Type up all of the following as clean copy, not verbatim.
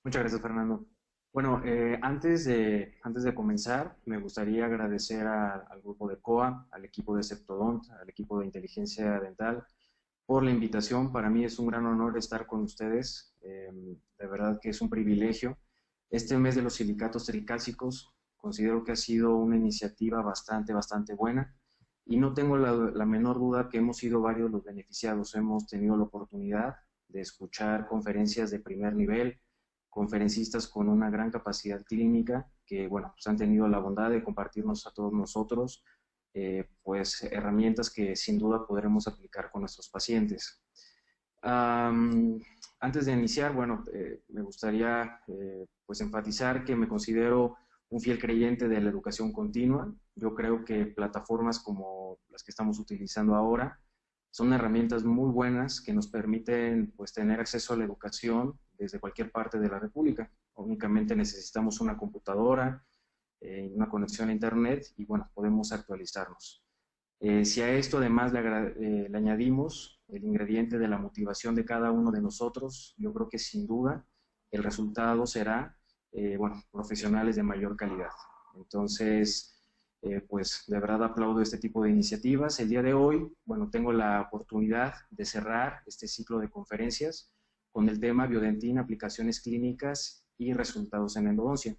Muchas gracias, Fernando. Bueno, antes de comenzar, me gustaría agradecer al grupo de COA, al equipo de Septodont, al equipo de Inteligencia Dental por la invitación. Para mí es un gran honor estar con ustedes. De verdad que es un privilegio. Este mes de los silicatos tricálcicos considero que ha sido una iniciativa bastante buena y no tengo la menor duda que hemos sido varios los beneficiados. Hemos tenido la oportunidad de escuchar conferencias de primer nivel, conferencistas con una gran capacidad clínica que, bueno, pues han tenido la bondad de compartirnos a todos nosotros pues herramientas que sin duda podremos aplicar con nuestros pacientes. Antes de iniciar, bueno, me gustaría pues enfatizar que me considero un fiel creyente de la educación continua. Yo creo que plataformas como las que estamos utilizando ahora son herramientas muy buenas que nos permiten pues tener acceso a la educación desde cualquier parte de la República. Únicamente necesitamos una computadora, una conexión a internet y bueno, podemos actualizarnos. Si a esto además le añadimos el ingrediente de la motivación de cada uno de nosotros, yo creo que sin duda el resultado será, bueno, profesionales de mayor calidad. Entonces, pues de verdad aplaudo este tipo de iniciativas. El día de hoy, bueno, tengo la oportunidad de cerrar este ciclo de conferencias con el tema Biodentina, aplicaciones clínicas y resultados en endodoncia.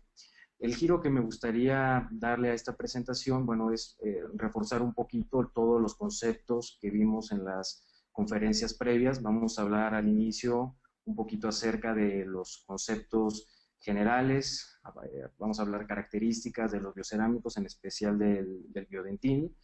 El giro que me gustaría darle a esta presentación, bueno, es reforzar un poquito todos los conceptos que vimos en las conferencias previas. Vamos a hablar al inicio un poquito acerca de los conceptos generales, vamos a hablar características de los biocerámicos, en especial del biodentín.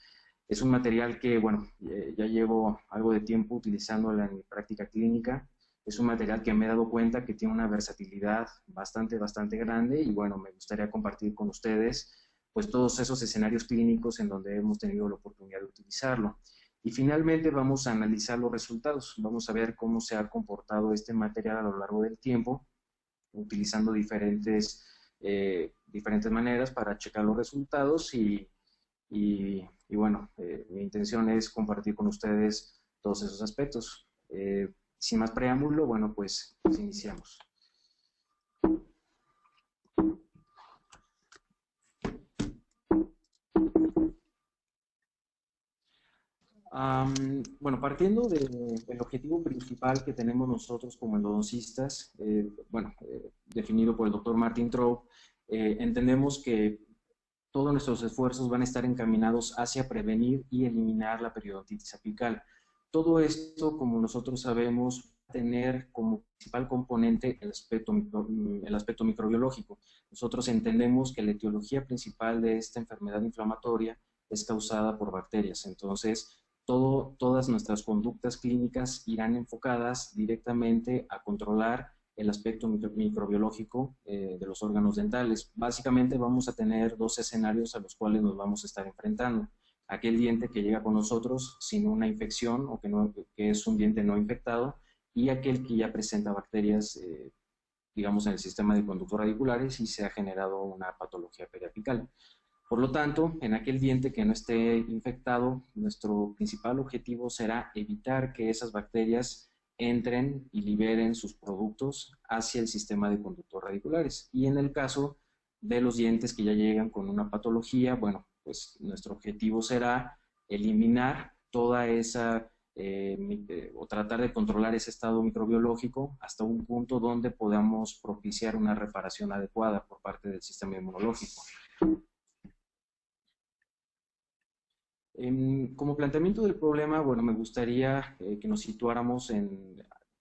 Es un material que, bueno, ya llevo algo de tiempo utilizándola en mi práctica clínica. Es un material que me he dado cuenta que tiene una versatilidad bastante grande y bueno, me gustaría compartir con ustedes pues todos esos escenarios clínicos en donde hemos tenido la oportunidad de utilizarlo. Y finalmente vamos a analizar los resultados, vamos a ver cómo se ha comportado este material a lo largo del tiempo, utilizando diferentes maneras para checar los resultados y bueno, mi intención es compartir con ustedes todos esos aspectos. Sin más preámbulo, bueno, pues iniciamos. Bueno, partiendo del objetivo principal que tenemos nosotros como endodoncistas, bueno, definido por el doctor Martin Trout, entendemos que todos nuestros esfuerzos van a estar encaminados hacia prevenir y eliminar la periodontitis apical. Todo esto, como nosotros sabemos, va a tener como principal componente el aspecto microbiológico. Nosotros entendemos que la etiología principal de esta enfermedad inflamatoria es causada por bacterias. Entonces, todas nuestras conductas clínicas irán enfocadas directamente a controlar el aspecto microbiológico de los órganos dentales. Básicamente vamos a tener dos escenarios a los cuales nos vamos a estar enfrentando. Aquel diente que llega con nosotros sin una infección o que es un diente no infectado y aquel que ya presenta bacterias, digamos, en el sistema de conductos radiculares y se ha generado una patología periapical. Por lo tanto, en aquel diente que no esté infectado, nuestro principal objetivo será evitar que esas bacterias entren y liberen sus productos hacia el sistema de conductos radiculares. Y en el caso de los dientes que ya llegan con una patología, bueno, pues nuestro objetivo será eliminar toda esa o tratar de controlar ese estado microbiológico hasta un punto donde podamos propiciar una reparación adecuada por parte del sistema inmunológico. Como planteamiento del problema, bueno, me gustaría que nos situáramos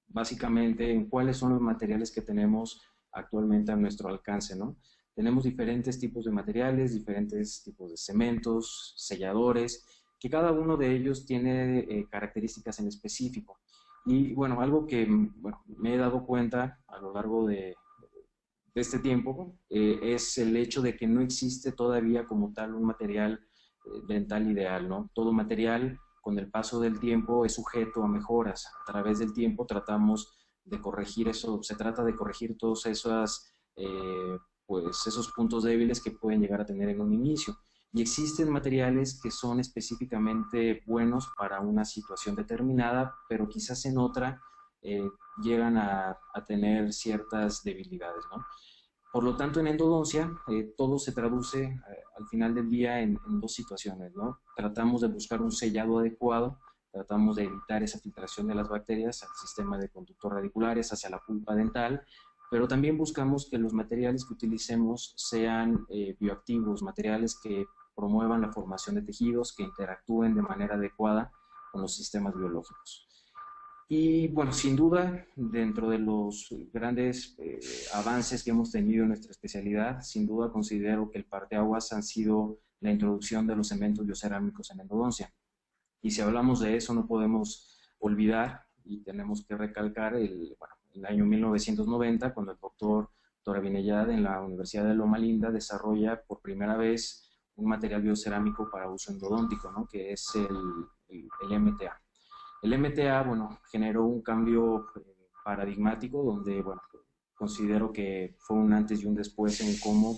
básicamente en cuáles son los materiales que tenemos actualmente a nuestro alcance, ¿no? Tenemos diferentes tipos de materiales, diferentes tipos de cementos, selladores, que cada uno de ellos tiene características en específico. Y bueno, algo que bueno, me he dado cuenta a lo largo de este tiempo es el hecho de que no existe todavía como tal un material dental ideal, ¿no? Todo material con el paso del tiempo es sujeto a mejoras. A través del tiempo tratamos de corregir eso, se trata de corregir todos pues esos puntos débiles que pueden llegar a tener en un inicio. Y existen materiales que son específicamente buenos para una situación determinada, pero quizás en otra eh, llegan a tener ciertas debilidades, ¿no? Por lo tanto, en endodoncia, todo se traduce al final del día en dos situaciones, ¿no? Tratamos de buscar un sellado adecuado, tratamos de evitar esa filtración de las bacterias al sistema de conductos radiculares hacia la pulpa dental, pero también buscamos que los materiales que utilicemos sean bioactivos, materiales que promuevan la formación de tejidos, que interactúen de manera adecuada con los sistemas biológicos. Y bueno, sin duda, dentro de los grandes avances que hemos tenido en nuestra especialidad, sin duda considero que el parteaguas han sido la introducción de los cementos biocerámicos en endodoncia. Y si hablamos de eso, no podemos olvidar y tenemos que recalcar el año 1990, cuando el doctor Toravinellad en la Universidad de Loma Linda desarrolla por primera vez un material biocerámico para uso endodóntico, ¿no? Que es el MTA. El MTA, bueno, generó un cambio paradigmático donde, bueno, considero que fue un antes y un después en cómo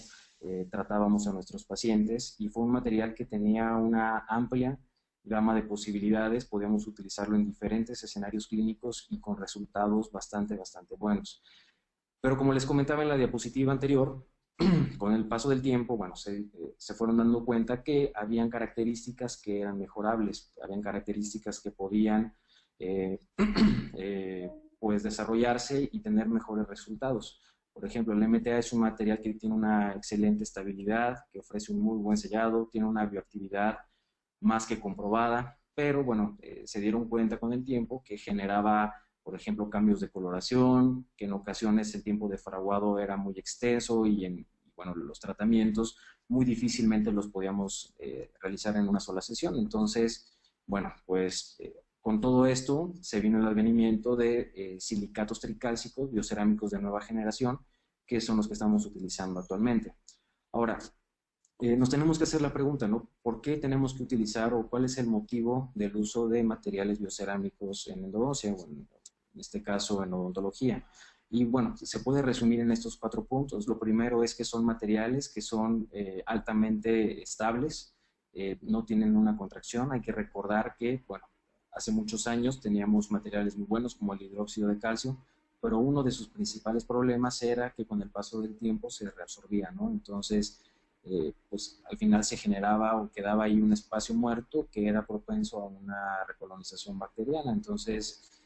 tratábamos a nuestros pacientes, y fue un material que tenía una amplia gama de posibilidades, podíamos utilizarlo en diferentes escenarios clínicos y con resultados bastante buenos. Pero como les comentaba en la diapositiva anterior, con el paso del tiempo, bueno, se fueron dando cuenta que habían características que eran mejorables, habían características que podían eh, pues desarrollarse y tener mejores resultados. Por ejemplo, el MTA es un material que tiene una excelente estabilidad, que ofrece un muy buen sellado, tiene una bioactividad más que comprobada, pero bueno, se dieron cuenta con el tiempo que generaba, por ejemplo, cambios de coloración, que en ocasiones el tiempo de fraguado era muy extenso y bueno, los tratamientos muy difícilmente los podíamos realizar en una sola sesión. Entonces, bueno, pues con todo esto se vino el advenimiento de silicatos tricálcicos biocerámicos de nueva generación, que son los que estamos utilizando actualmente. Ahora, nos tenemos que hacer la pregunta, ¿no? ¿Por qué tenemos que utilizar o cuál es el motivo del uso de materiales biocerámicos en endodoncia o en este caso en odontología? Y bueno, se puede resumir en estos 4 puntos. Lo primero es que son materiales que son altamente estables, no tienen una contracción. Hay que recordar que, bueno, hace muchos años teníamos materiales muy buenos como el hidróxido de calcio, pero uno de sus principales problemas era que con el paso del tiempo se reabsorbía, ¿no? Entonces, pues al final se generaba o quedaba ahí un espacio muerto que era propenso a una recolonización bacteriana. Entonces,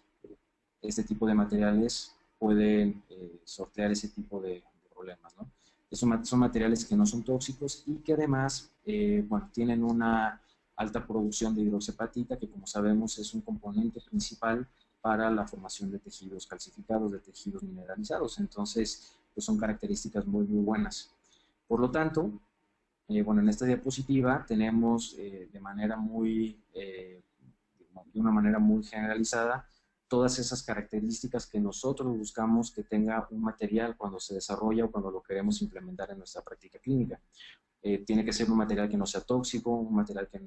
este tipo de materiales pueden sortear ese tipo de problemas, ¿no? Son materiales que no son tóxicos y que además, bueno, tienen una alta producción de hidroxiapatita, que como sabemos es un componente principal para la formación de tejidos calcificados, de tejidos mineralizados. Entonces, pues son características muy buenas. Por lo tanto, bueno, en esta diapositiva tenemos de una manera muy generalizada todas esas características que nosotros buscamos que tenga un material cuando se desarrolla o cuando lo queremos implementar en nuestra práctica clínica. Tiene que ser un material que no sea tóxico, un material que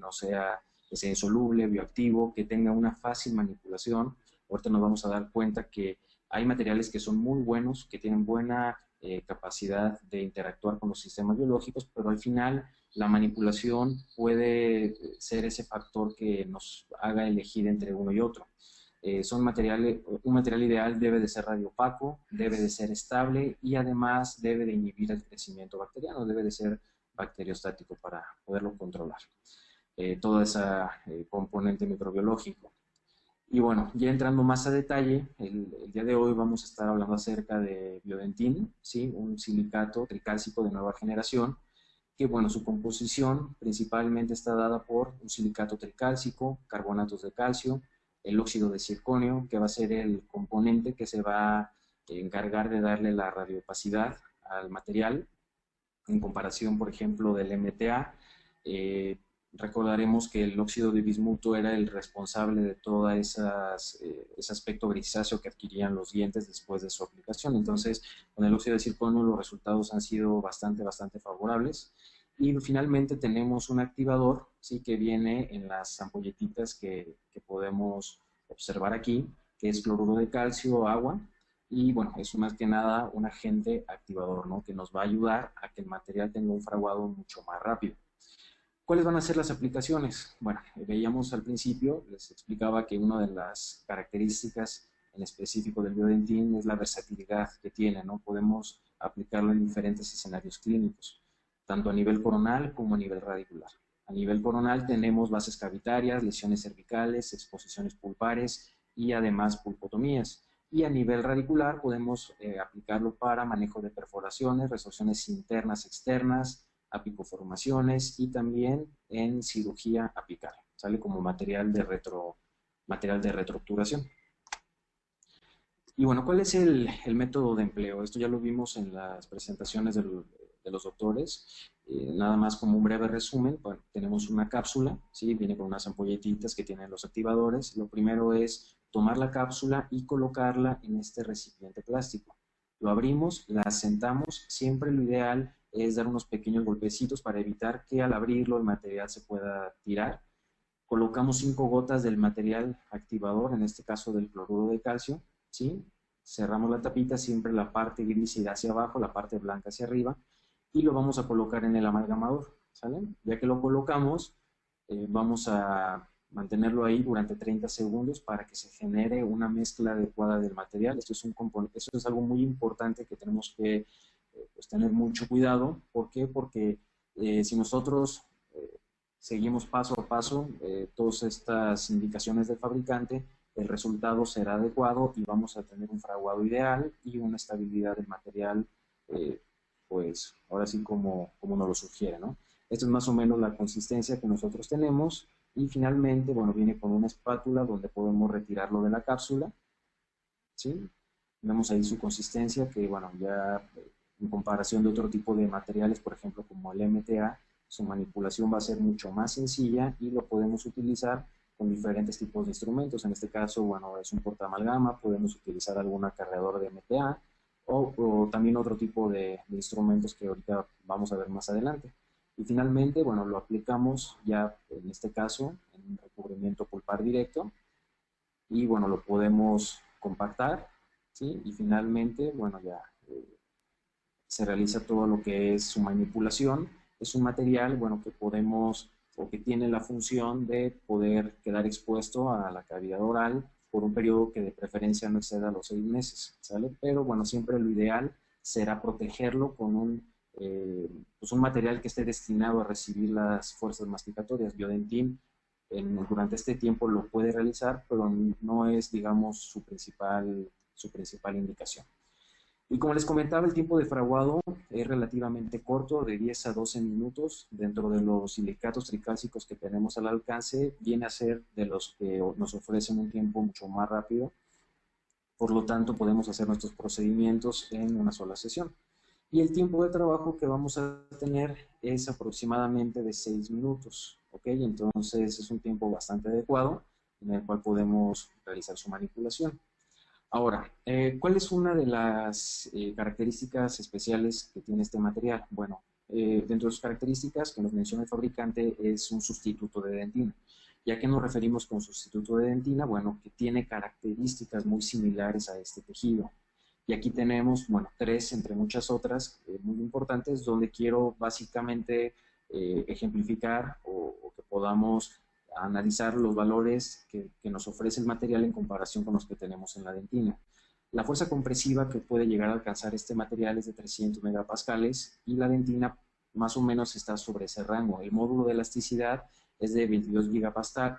sea insoluble, bioactivo, que tenga una fácil manipulación. Ahorita nos vamos a dar cuenta que hay materiales que son muy buenos, que tienen buena capacidad de interactuar con los sistemas biológicos, pero al final la manipulación puede ser ese factor que nos haga elegir entre uno y otro. Un material ideal debe de ser radioopaco, debe de ser estable y además debe de inhibir el crecimiento bacteriano, debe de ser bacteriostático para poderlo controlar. Toda esa componente microbiológico. Y bueno, ya entrando más a detalle, el día de hoy vamos a estar hablando acerca de Biodentin, ¿sí? Un silicato tricálcico de nueva generación, que bueno, su composición principalmente está dada por un silicato tricálcico, carbonatos de calcio, el óxido de circonio, que va a ser el componente que se va a encargar de darle la radioopacidad al material, en comparación, por ejemplo, del MTA. Recordaremos que el óxido de bismuto era el responsable de todo ese aspecto grisáceo que adquirían los dientes después de su aplicación. Entonces, con el óxido de circonio los resultados han sido bastante favorables. Y finalmente tenemos un activador, ¿sí? Que viene en las ampolletitas que podemos observar aquí, que es cloruro de calcio, agua, y bueno, es más que nada un agente activador, ¿no? Que nos va a ayudar a que el material tenga un fraguado mucho más rápido. ¿Cuáles van a ser las aplicaciones? Bueno, veíamos al principio, les explicaba que una de las características en específico del Biodentin es la versatilidad que tiene, ¿no? Podemos aplicarlo en diferentes escenarios clínicos, tanto a nivel coronal como a nivel radicular. A nivel coronal tenemos bases cavitarias, lesiones cervicales, exposiciones pulpares y además pulpotomías. Y a nivel radicular podemos aplicarlo para manejo de perforaciones, resorciones internas, externas, apicoformaciones y también en cirugía apical, sale como material de retroobturación. Y bueno, ¿cuál es el método de empleo? Esto ya lo vimos en las presentaciones de los doctores. Nada más como un breve resumen, bueno, tenemos una cápsula, ¿sí? Viene con unas ampolletitas que tienen los activadores. Lo primero es tomar la cápsula y colocarla en este recipiente plástico. Lo abrimos, la sentamos, siempre lo ideal es dar unos pequeños golpecitos para evitar que al abrirlo el material se pueda tirar. Colocamos 5 gotas del material activador, en este caso del cloruro de calcio, ¿sí? Cerramos la tapita, siempre la parte gris irá hacia abajo, la parte blanca hacia arriba, y lo vamos a colocar en el amalgamador, ¿sale? Ya que lo colocamos, vamos a mantenerlo ahí durante 30 segundos para que se genere una mezcla adecuada del material. Esto es algo muy importante que tenemos que pues tener mucho cuidado. ¿Por qué? Porque si nosotros seguimos paso a paso todas estas indicaciones del fabricante, el resultado será adecuado y vamos a tener un fraguado ideal y una estabilidad del material, pues ahora sí como nos lo sugiere, ¿no? Esto es más o menos la consistencia que nosotros tenemos y finalmente, bueno, viene con una espátula donde podemos retirarlo de la cápsula, ¿sí? Vemos ahí su consistencia que, bueno, ya en comparación de otro tipo de materiales, por ejemplo, como el MTA, su manipulación va a ser mucho más sencilla y lo podemos utilizar con diferentes tipos de instrumentos. En este caso, bueno, es un portaamalgama, podemos utilizar algún acarreador de MTA o también otro tipo de instrumentos que ahorita vamos a ver más adelante. Y finalmente, bueno, lo aplicamos ya en este caso en un recubrimiento pulpar directo y bueno, lo podemos compactar, ¿sí? Y finalmente, bueno, ya se realiza todo lo que es su manipulación. Es un material, bueno, que podemos o que tiene la función de poder quedar expuesto a la cavidad oral por un periodo que de preferencia no exceda los 6 meses, ¿sale? Pero bueno, siempre lo ideal será protegerlo con pues un material que esté destinado a recibir las fuerzas masticatorias. Biodentin durante este tiempo lo puede realizar, pero no es, digamos, su principal indicación. Y como les comentaba, el tiempo de fraguado es relativamente corto, de 10 a 12 minutos. Dentro de los silicatos tricálcicos que tenemos al alcance, viene a ser de los que nos ofrecen un tiempo mucho más rápido. Por lo tanto, podemos hacer nuestros procedimientos en una sola sesión. Y el tiempo de trabajo que vamos a tener es aproximadamente de 6 minutos. ¿Ok? Entonces, es un tiempo bastante adecuado en el cual podemos realizar su manipulación. Ahora, ¿cuál es una de las características especiales que tiene este material? Bueno, dentro de sus características que nos menciona el fabricante es un sustituto de dentina. ¿Y a qué nos referimos con sustituto de dentina? Bueno, que tiene características muy similares a este tejido. Y aquí tenemos, bueno, 3 entre muchas otras muy importantes, donde quiero básicamente ejemplificar o que podamos analizar los valores que nos ofrece el material en comparación con los que tenemos en la dentina. La fuerza compresiva que puede llegar a alcanzar este material es de 300 megapascales y la dentina más o menos está sobre ese rango. El módulo de elasticidad es de 22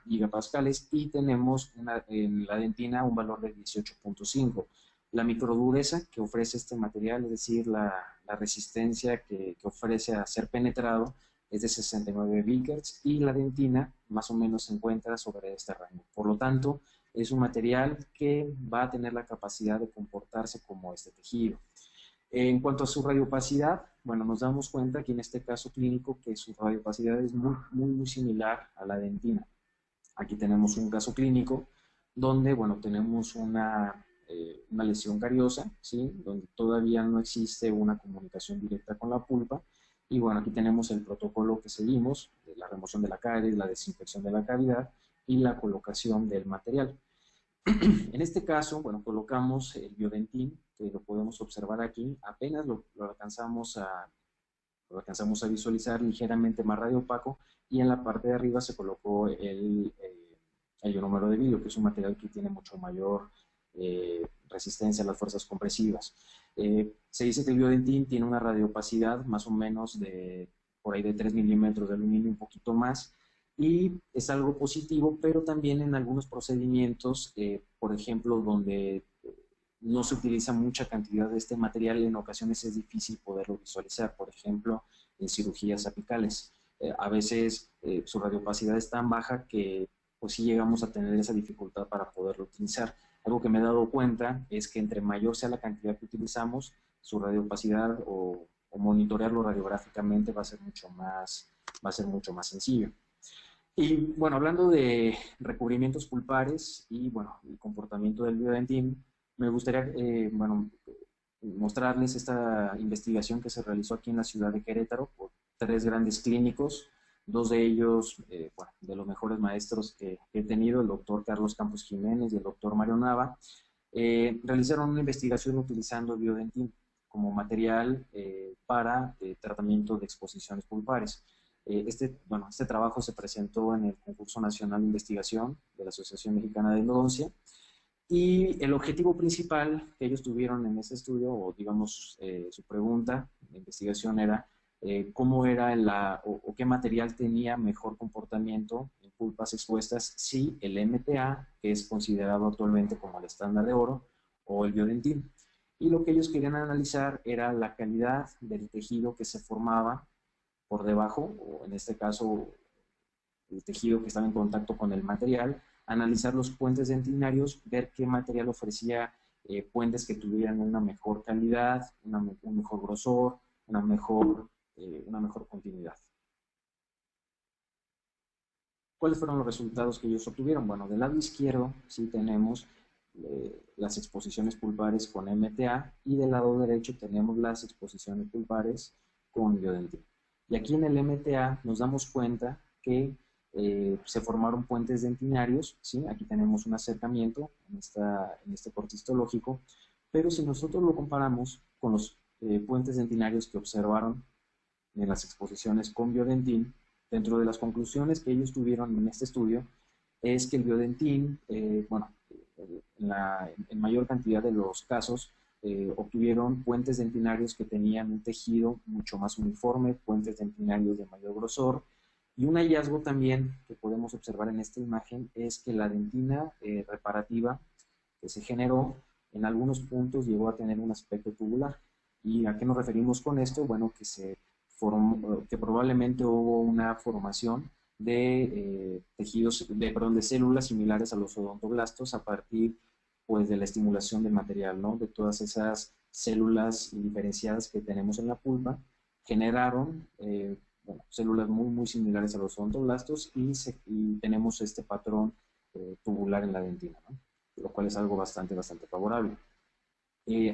gigapascales y tenemos en la dentina un valor de 18.5. La microdureza que ofrece este material, es decir, la resistencia que ofrece a ser penetrado, es de 69 Vickers y la dentina más o menos se encuentra sobre este rango. Por lo tanto, es un material que va a tener la capacidad de comportarse como este tejido. En cuanto a su radiopacidad, bueno, nos damos cuenta aquí en este caso clínico que su radiopacidad es muy similar a la dentina. Aquí tenemos un caso clínico donde, bueno, tenemos una lesión cariosa, ¿sí? Donde todavía no existe una comunicación directa con la pulpa. Y bueno, aquí tenemos el protocolo que seguimos, de la remoción de la caries, la desinfección de la cavidad y la colocación del material. En este caso, bueno, colocamos el Biodentin, que lo podemos observar aquí, apenas lo alcanzamos a visualizar ligeramente más radiopaco, y en la parte de arriba se colocó el ionómero de vidrio, que es un material que tiene mucho mayor resistencia a las fuerzas compresivas. Se dice que el biodentín tiene una radiopacidad más o menos de por ahí de 3 milímetros de aluminio, un poquito más, y es algo positivo, pero también en algunos procedimientos, por ejemplo, donde no se utiliza mucha cantidad de este material, en ocasiones es difícil poderlo visualizar, por ejemplo, en cirugías apicales. A veces su radiopacidad es tan baja que pues sí llegamos a tener esa dificultad para poderlo utilizar. Algo que me he dado cuenta es que entre mayor sea la cantidad que utilizamos, su radiopacidad o monitorearlo radiográficamente va a ser mucho más sencillo. Y bueno, hablando de recubrimientos pulpares y bueno, el comportamiento del biodentín, me gustaría bueno, mostrarles esta investigación que se realizó aquí en la ciudad de Querétaro por 3 grandes clínicos, 2 de ellos, bueno, de los mejores maestros que he tenido, el doctor Carlos Campos Jiménez y el doctor Mario Nava, realizaron una investigación utilizando el biodentín como material para tratamiento de exposiciones pulpares. Bueno, este trabajo se presentó en el Concurso Nacional de Investigación de la Asociación Mexicana de Endodoncia y el objetivo principal que ellos tuvieron en ese estudio, o digamos su pregunta de investigación era cómo era o qué material tenía mejor comportamiento en pulpas expuestas, si el MTA, que es considerado actualmente como el estándar de oro, o el biodentín. Y lo que ellos querían analizar era la calidad del tejido que se formaba por debajo, o en este caso el tejido que estaba en contacto con el material, analizar los puentes dentinarios, ver qué material ofrecía puentes que tuvieran una mejor calidad, un mejor grosor, una mejor continuidad. ¿Cuáles fueron los resultados que ellos obtuvieron? Bueno, del lado izquierdo sí tenemos las exposiciones pulpares con MTA y del lado derecho tenemos las exposiciones pulpares con biodentín. Y aquí en el MTA nos damos cuenta que se formaron puentes dentinarios, ¿sí? Aquí tenemos un acercamiento en este corte histológico, pero si nosotros lo comparamos con los puentes dentinarios que observaron en las exposiciones con biodentín, dentro de las conclusiones que ellos tuvieron en este estudio, es que el biodentín, bueno, en mayor cantidad de los casos, obtuvieron puentes dentinarios que tenían un tejido mucho más uniforme, puentes dentinarios de mayor grosor, y un hallazgo también que podemos observar en esta imagen es que la dentina reparativa que se generó en algunos puntos llegó a tener un aspecto tubular. ¿Y a qué nos referimos con esto? Bueno, que probablemente hubo una formación de tejidos, de células similares a los odontoblastos a partir pues de la estimulación del material, ¿no? De todas esas células diferenciadas que tenemos en la pulpa, generaron bueno, células muy similares a los odontoblastos y tenemos este patrón tubular en la dentina, ¿no? Lo cual es algo bastante favorable.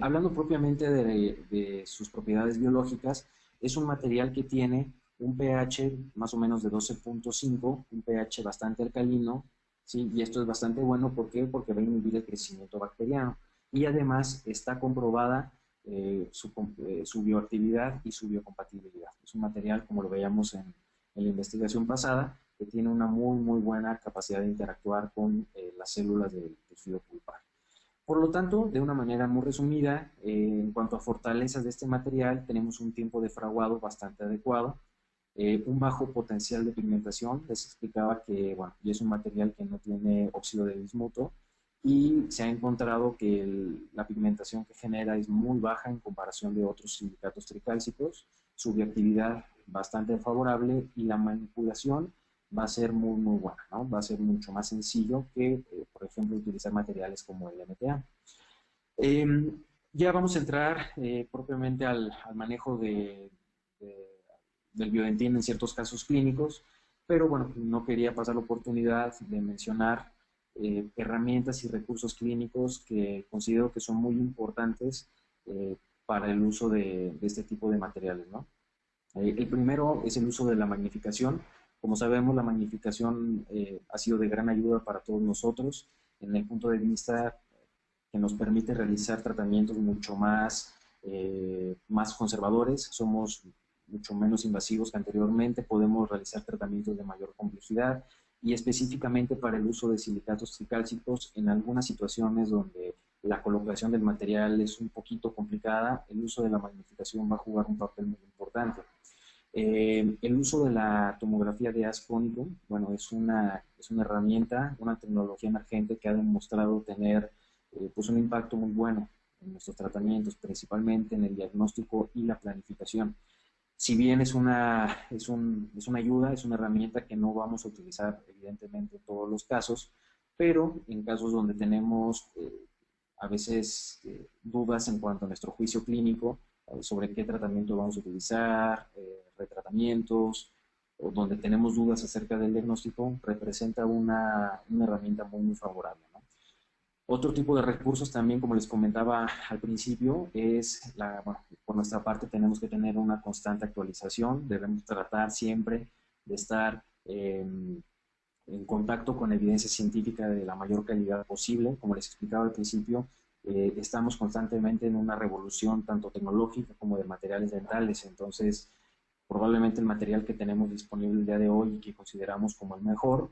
Hablando propiamente de sus propiedades biológicas, es un material que tiene un pH más o menos de 12.5, un pH bastante alcalino, ¿sí? Y esto es bastante bueno, ¿por qué? Porque va a inhibir el crecimiento bacteriano. Y además está comprobada su bioactividad y su biocompatibilidad. Es un material, como lo veíamos en la investigación pasada, que tiene una muy buena capacidad de interactuar con las células del tejido pulpar. Por lo tanto, de una manera muy resumida, en cuanto a fortalezas de este material, tenemos un tiempo de fraguado bastante adecuado, un bajo potencial de pigmentación. Les explicaba que bueno, y es un material que no tiene óxido de bismuto y se ha encontrado que la pigmentación que genera es muy baja en comparación de otros silicatos tricálcicos, su bioactividad bastante favorable y la manipulación va a ser muy buena, ¿no? Va a ser mucho más sencillo que, por ejemplo, utilizar materiales como el MTA. Ya vamos a entrar propiamente al manejo del biodentín en ciertos casos clínicos, pero bueno, no quería pasar la oportunidad de mencionar herramientas y recursos clínicos que considero que son muy importantes para el uso de este tipo de materiales, ¿no? El primero es el uso de la magnificación. Como sabemos, la magnificación ha sido de gran ayuda para todos nosotros en el punto de vista que nos permite realizar tratamientos mucho más conservadores. Somos mucho menos invasivos que anteriormente, podemos realizar tratamientos de mayor complejidad y específicamente para el uso de silicatos tricálcicos en algunas situaciones donde la colocación del material es un poquito complicada, el uso de la magnificación va a jugar un papel muy importante. El uso de la tomografía de haz cónico, bueno, es una herramienta, una tecnología emergente que ha demostrado tener pues un impacto muy bueno en nuestros tratamientos, principalmente en el diagnóstico y la planificación. Si bien es una ayuda, es una herramienta que no vamos a utilizar evidentemente en todos los casos, pero en casos donde tenemos a veces dudas en cuanto a nuestro juicio clínico, sobre qué tratamiento vamos a utilizar, retratamientos, o donde tenemos dudas acerca del diagnóstico, representa una herramienta muy, muy favorable, ¿no? Otro tipo de recursos también, como les comentaba al principio, es, bueno, por nuestra parte tenemos que tener una constante actualización, debemos tratar siempre de estar en contacto con evidencia científica de la mayor calidad posible. Como les explicaba al principio, estamos constantemente en una revolución tanto tecnológica como de materiales dentales, entonces probablemente el material que tenemos disponible el día de hoy y que consideramos como el mejor,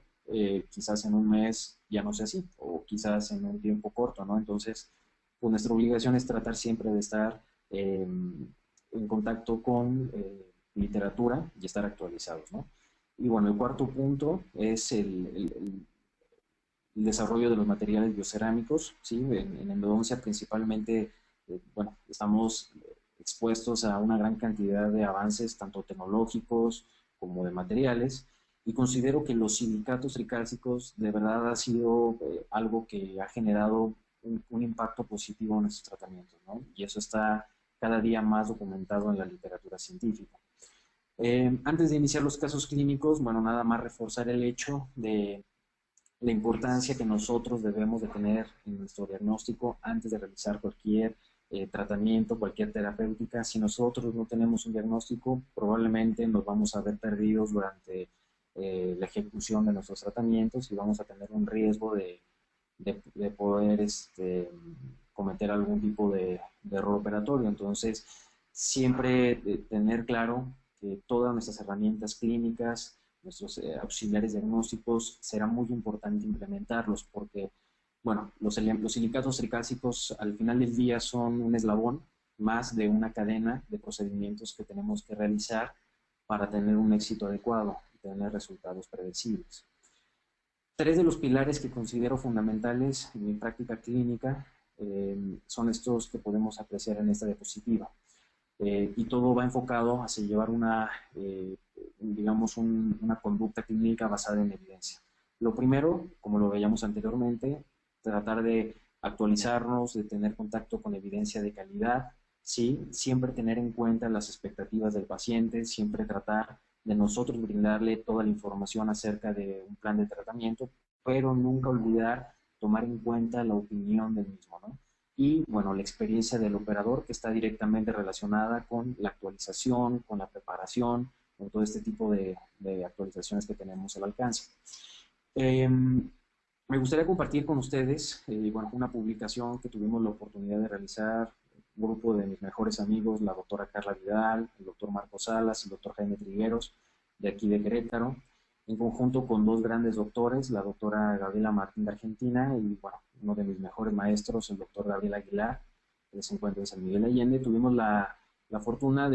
quizás en un mes ya no sea así, o quizás en un tiempo corto, ¿no? Entonces, pues nuestra obligación es tratar siempre de estar en contacto con literatura y estar actualizados, ¿no? Y bueno, el cuarto punto es el desarrollo de los materiales biocerámicos, ¿sí? En endodoncia principalmente, bueno, estamos expuestos a una gran cantidad de avances, tanto tecnológicos como de materiales, y considero que los silicatos tricálcicos de verdad ha sido algo que ha generado un impacto positivo en nuestros tratamientos, ¿no? Y eso está cada día más documentado en la literatura científica. Antes de iniciar los casos clínicos, bueno, nada más reforzar el hecho de la importancia que nosotros debemos de tener en nuestro diagnóstico antes de realizar cualquier tratamiento, cualquier terapéutica. Si nosotros no tenemos un diagnóstico, probablemente nos vamos a ver perdidos durante la ejecución de nuestros tratamientos y vamos a tener un riesgo de poder cometer algún tipo de error operatorio. Entonces, siempre tener claro que todas nuestras herramientas clínicas, nuestros auxiliares diagnósticos, será muy importante implementarlos porque, bueno, los silicatos tricálcicos al final del día son un eslabón más de una cadena de procedimientos que tenemos que realizar para tener un éxito adecuado y tener resultados predecibles. Tres de los pilares que considero fundamentales en mi práctica clínica son estos que podemos apreciar en esta diapositiva. Y todo va enfocado hacia llevar digamos, una conducta clínica basada en evidencia. Lo primero, como lo veíamos anteriormente, tratar de actualizarnos, de tener contacto con evidencia de calidad, ¿sí? Siempre tener en cuenta las expectativas del paciente, siempre tratar de nosotros brindarle toda la información acerca de un plan de tratamiento, pero nunca olvidar tomar en cuenta la opinión del mismo, ¿no? Y, bueno, la experiencia del operador que está directamente relacionada con la actualización, con la preparación, con todo este tipo de actualizaciones que tenemos al alcance. Me gustaría compartir con ustedes, bueno, una publicación que tuvimos la oportunidad de realizar, un grupo de mis mejores amigos, la doctora Carla Vidal, el doctor Marco Salas, el doctor Jaime Trigueros, de aquí de Querétaro, en conjunto con dos grandes doctores, la doctora Gabriela Martín de Argentina y, bueno, uno de mis mejores maestros, el doctor Gabriel Aguilar, que se encuentra en San Miguel Allende. Tuvimos la fortuna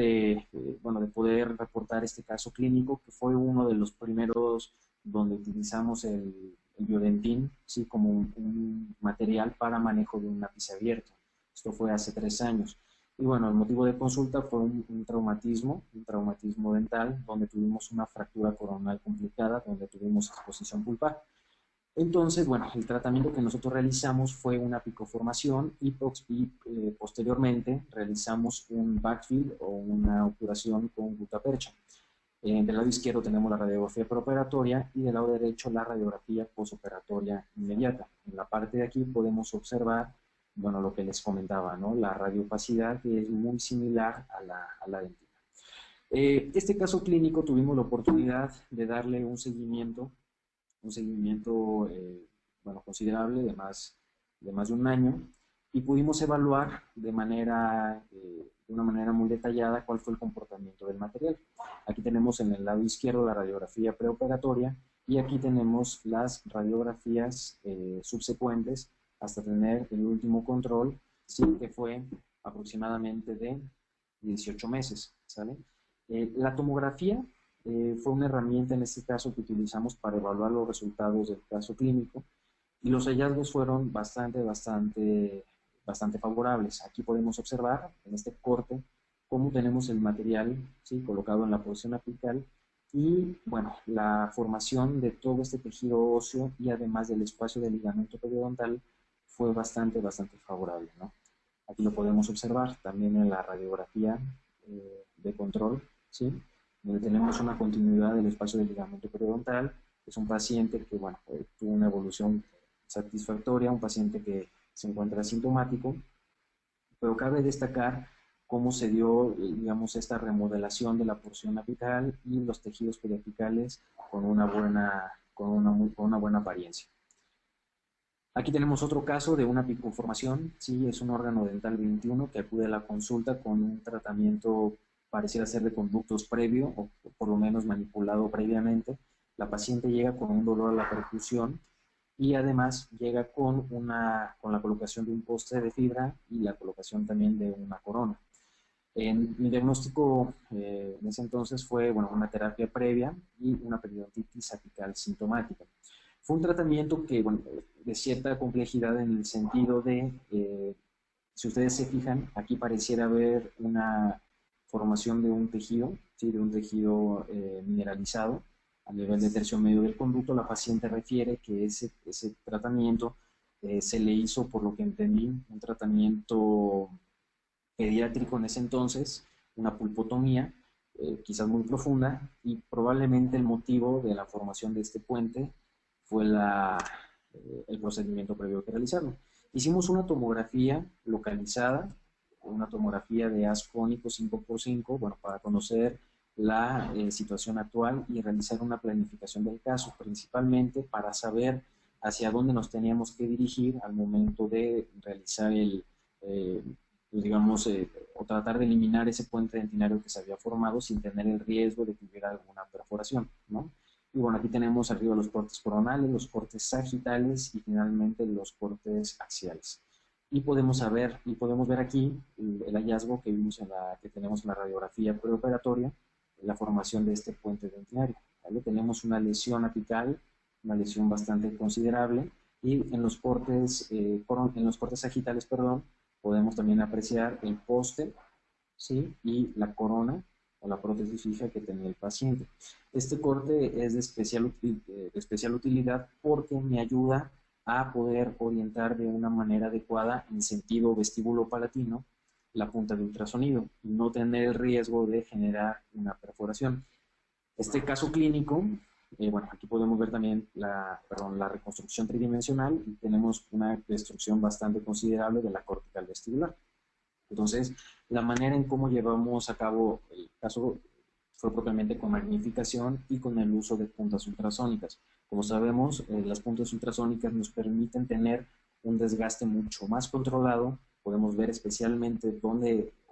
bueno, de poder reportar este caso clínico, que fue uno de los primeros donde utilizamos el biodentín, ¿sí? Como un material para manejo de un lápiz abierto. Esto fue hace 3 años. Y bueno, el motivo de consulta fue un traumatismo dental, donde tuvimos una fractura coronal complicada, donde tuvimos exposición pulpar. Entonces, bueno, el tratamiento que nosotros realizamos fue una picoformación y posteriormente realizamos un backfill o una obturación con gutapercha. Del lado izquierdo tenemos la radiografía preoperatoria y del lado derecho la radiografía posoperatoria inmediata. En la parte de aquí podemos observar, bueno, lo que les comentaba, ¿no? La radiopacidad, que es muy similar a la dentina. Este caso clínico tuvimos la oportunidad de darle un seguimiento bueno, considerable de más de un año, y pudimos evaluar de una manera muy detallada cuál fue el comportamiento del material. Aquí tenemos en el lado izquierdo la radiografía preoperatoria y aquí tenemos las radiografías subsecuentes hasta tener el último control, sí, que fue aproximadamente de 18 meses, ¿sale? La tomografía fue una herramienta en este caso que utilizamos para evaluar los resultados del caso clínico y los hallazgos fueron bastante favorables. Aquí podemos observar en este corte cómo tenemos el material, ¿sí?, colocado en la posición apical y, bueno, la formación de todo este tejido óseo y además del espacio del ligamento periodontal fue bastante favorable, ¿no? Aquí lo podemos observar también en la radiografía de control, ¿sí?, donde tenemos una continuidad del espacio del ligamento periodontal. Es un paciente que, bueno, tuvo una evolución satisfactoria, un paciente que se encuentra asintomático, pero cabe destacar cómo se dio, digamos, esta remodelación de la porción apical y los tejidos periapicales con una buena apariencia. Aquí tenemos otro caso de una apiconformación, sí, es un órgano dental 21 que acude a la consulta con un tratamiento pareciera ser de conductos previo, o por lo menos manipulado previamente. La paciente llega con un dolor a la percusión y además llega con la colocación de un poste de fibra y la colocación también de una corona. Mi diagnóstico en ese entonces fue, bueno, una terapia previa y una periodontitis apical sintomática. Fue un tratamiento que, bueno, de cierta complejidad en el sentido de, si ustedes se fijan, aquí pareciera haber una formación de un tejido, ¿sí?, de un tejido mineralizado a nivel de tercio medio del conducto. La paciente refiere que ese tratamiento se le hizo, por lo que entendí, un tratamiento pediátrico en ese entonces, una pulpotomía, quizás muy profunda, y probablemente el motivo de la formación de este puente fue el procedimiento previo que realizaron. Hicimos una tomografía localizada, una tomografía de haz cónico 5x5, bueno, para conocer la situación actual y realizar una planificación del caso, principalmente para saber hacia dónde nos teníamos que dirigir al momento de realizar digamos, o tratar de eliminar ese puente dentinario que se había formado sin tener el riesgo de que hubiera alguna perforación, ¿no? Y bueno, aquí tenemos arriba los cortes coronales, los cortes sagitales y finalmente los cortes axiales. Y podemos ver aquí el hallazgo que vimos que tenemos en la radiografía preoperatoria, la formación de este puente dentinario, ¿vale? Tenemos una lesión apical, una lesión bastante considerable, y en los cortes sagitales, perdón, podemos también apreciar el poste, ¿sí?, y la corona o la prótesis fija que tenía el paciente. Este corte es de especial utilidad porque me ayuda a poder orientar de una manera adecuada en sentido vestíbulo-palatino la punta de ultrasonido y no tener el riesgo de generar una perforación. Este caso clínico, bueno, aquí podemos ver también la reconstrucción tridimensional y tenemos una destrucción bastante considerable de la cortical vestibular. Entonces, la manera en cómo llevamos a cabo el caso fue propiamente con magnificación y con el uso de puntas ultrasónicas. Como sabemos, las puntas ultrasónicas nos permiten tener un desgaste mucho más controlado. Podemos ver especialmente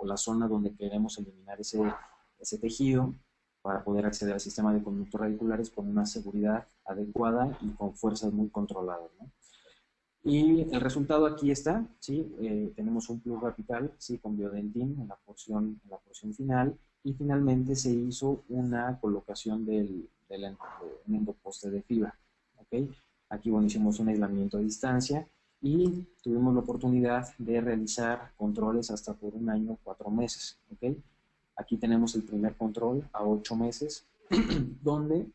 la zona donde queremos eliminar ese tejido para poder acceder al sistema de conductos radiculares con una seguridad adecuada y con fuerzas muy controladas, ¿no? Y el resultado aquí está, ¿sí? Tenemos un plug apical, ¿sí?, con biodentín en la porción final, y finalmente se hizo una colocación del endoposte de fibra, ¿ok? Aquí, bueno, hicimos un aislamiento a distancia y tuvimos la oportunidad de realizar controles hasta por 1 año, 4 meses, ¿ok? Aquí tenemos el primer control a 8 meses, donde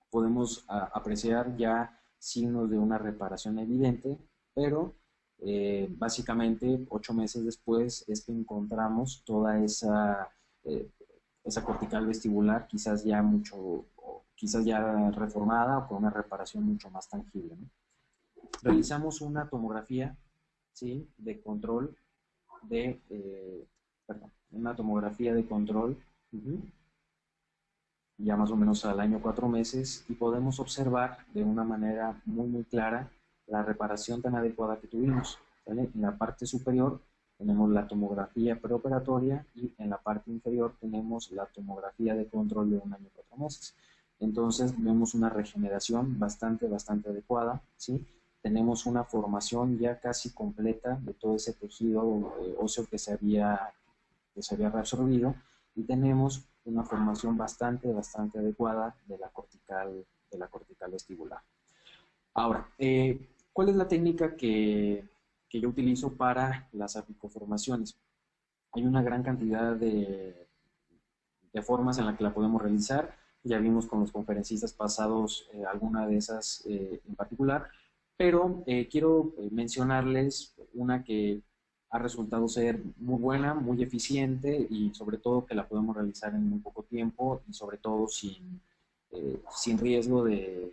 podemos apreciar ya signos de una reparación evidente, pero básicamente 8 meses después es que encontramos toda esa cortical vestibular quizás ya reformada o con una reparación mucho más tangible, ¿no? Realizamos una tomografía, ¿sí?, de control una tomografía de control ya más o menos al año 4 meses, y podemos observar de una manera muy clara la reparación tan adecuada que tuvimos, ¿vale? En la parte superior tenemos la tomografía preoperatoria y en la parte inferior tenemos la tomografía de control de 1 año 4 meses. Entonces vemos una regeneración bastante adecuada, ¿sí? tenemos una formación ya casi completa de todo ese tejido óseo que se había reabsorbido, y tenemos una formación bastante adecuada de la cortical vestibular. Ahora, ¿cuál es la técnica que yo utilizo para las apicoformaciones? Hay una gran cantidad de formas en las que la podemos realizar. Ya vimos con los conferencistas pasados alguna de esas en particular, pero quiero mencionarles una que ha resultado ser muy buena, muy eficiente, y sobre todo que la podemos realizar en muy poco tiempo, y sobre todo sin riesgo de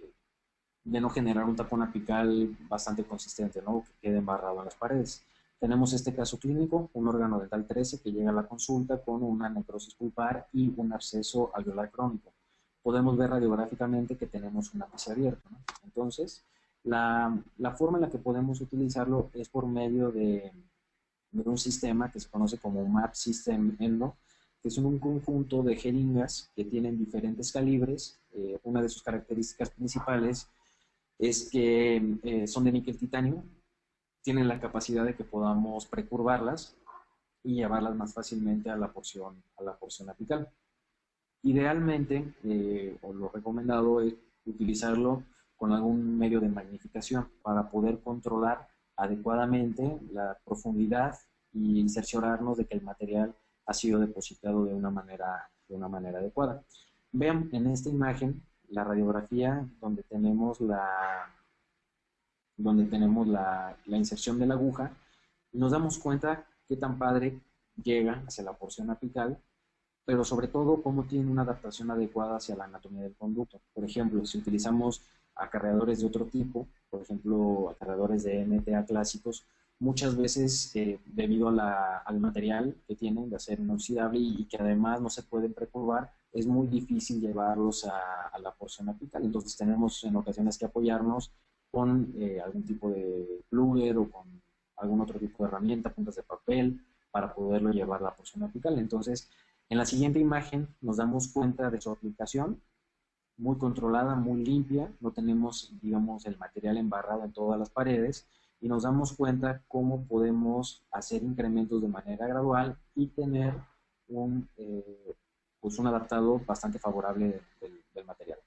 no generar un tapón apical bastante consistente, ¿no? Que quede embarrado en las paredes. Tenemos este caso clínico, un órgano dental 13 que llega a la consulta con una necrosis pulpar y un absceso alveolar crónico. Podemos ver radiográficamente que tenemos un ápice abierto, ¿no? Entonces, la forma en la que podemos utilizarlo es por medio de un sistema que se conoce como MAP System Endo, que son un conjunto de jeringas que tienen diferentes calibres. Una de sus características principales es que son de níquel titanio, tienen la capacidad de que podamos precurvarlas y llevarlas más fácilmente a la porción apical. Idealmente, o lo recomendado es utilizarlo con algún medio de magnificación para poder controlar adecuadamente la profundidad y cerciorarnos de que el material ha sido depositado de una manera adecuada. Vean en esta imagen la radiografía donde tenemos la inserción de la aguja, y nos damos cuenta qué tan padre llega hacia la porción apical, pero sobre todo cómo tiene una adaptación adecuada hacia la anatomía del conducto. Por ejemplo, si utilizamos acarreadores de otro tipo, por ejemplo, acarreadores de MTA clásicos, muchas veces debido al material que tienen de acero inoxidable y que además no se pueden precurvar, es muy difícil llevarlos a la porción apical. Entonces tenemos en ocasiones que apoyarnos con algún tipo de plugger o con algún otro tipo de herramienta, puntas de papel, para poderlo llevar a la porción apical. Entonces, en la siguiente imagen nos damos cuenta de su aplicación, muy controlada, muy limpia, no tenemos, digamos, el material embarrado en todas las paredes, y nos damos cuenta cómo podemos hacer incrementos de manera gradual y tener pues un adaptado bastante favorable del material.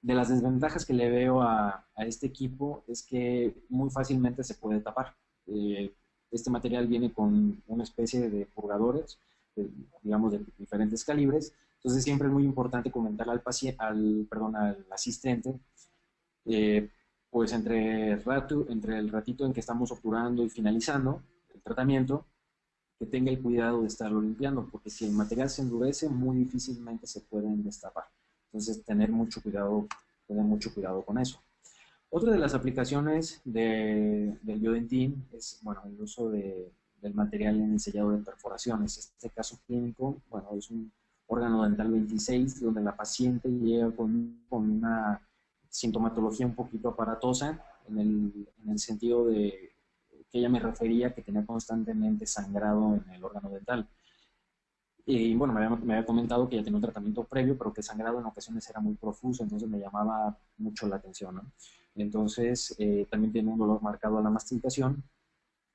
De las desventajas que le veo a este equipo es que muy fácilmente se puede tapar. Este material viene con una especie de purgadores, digamos, de diferentes calibres. Entonces siempre es muy importante comentarle al asistente, pues entre el ratito en que estamos obturando y finalizando el tratamiento, que tenga el cuidado de estarlo limpiando, porque si el material se endurece, muy difícilmente se pueden destapar. Entonces tener mucho cuidado con eso. Otra de las aplicaciones del biodentín es, bueno, el uso del material en el sellado de perforaciones. Este caso clínico, bueno, es un órgano dental 26, donde la paciente llega con una sintomatología un poquito aparatosa, en el sentido de que ella me refería que tenía constantemente sangrado en el órgano dental. Y bueno, me había comentado que ya tenía un tratamiento previo, pero que el sangrado en ocasiones era muy profuso, entonces me llamaba mucho la atención, ¿no? Entonces, también tiene un dolor marcado a la masticación,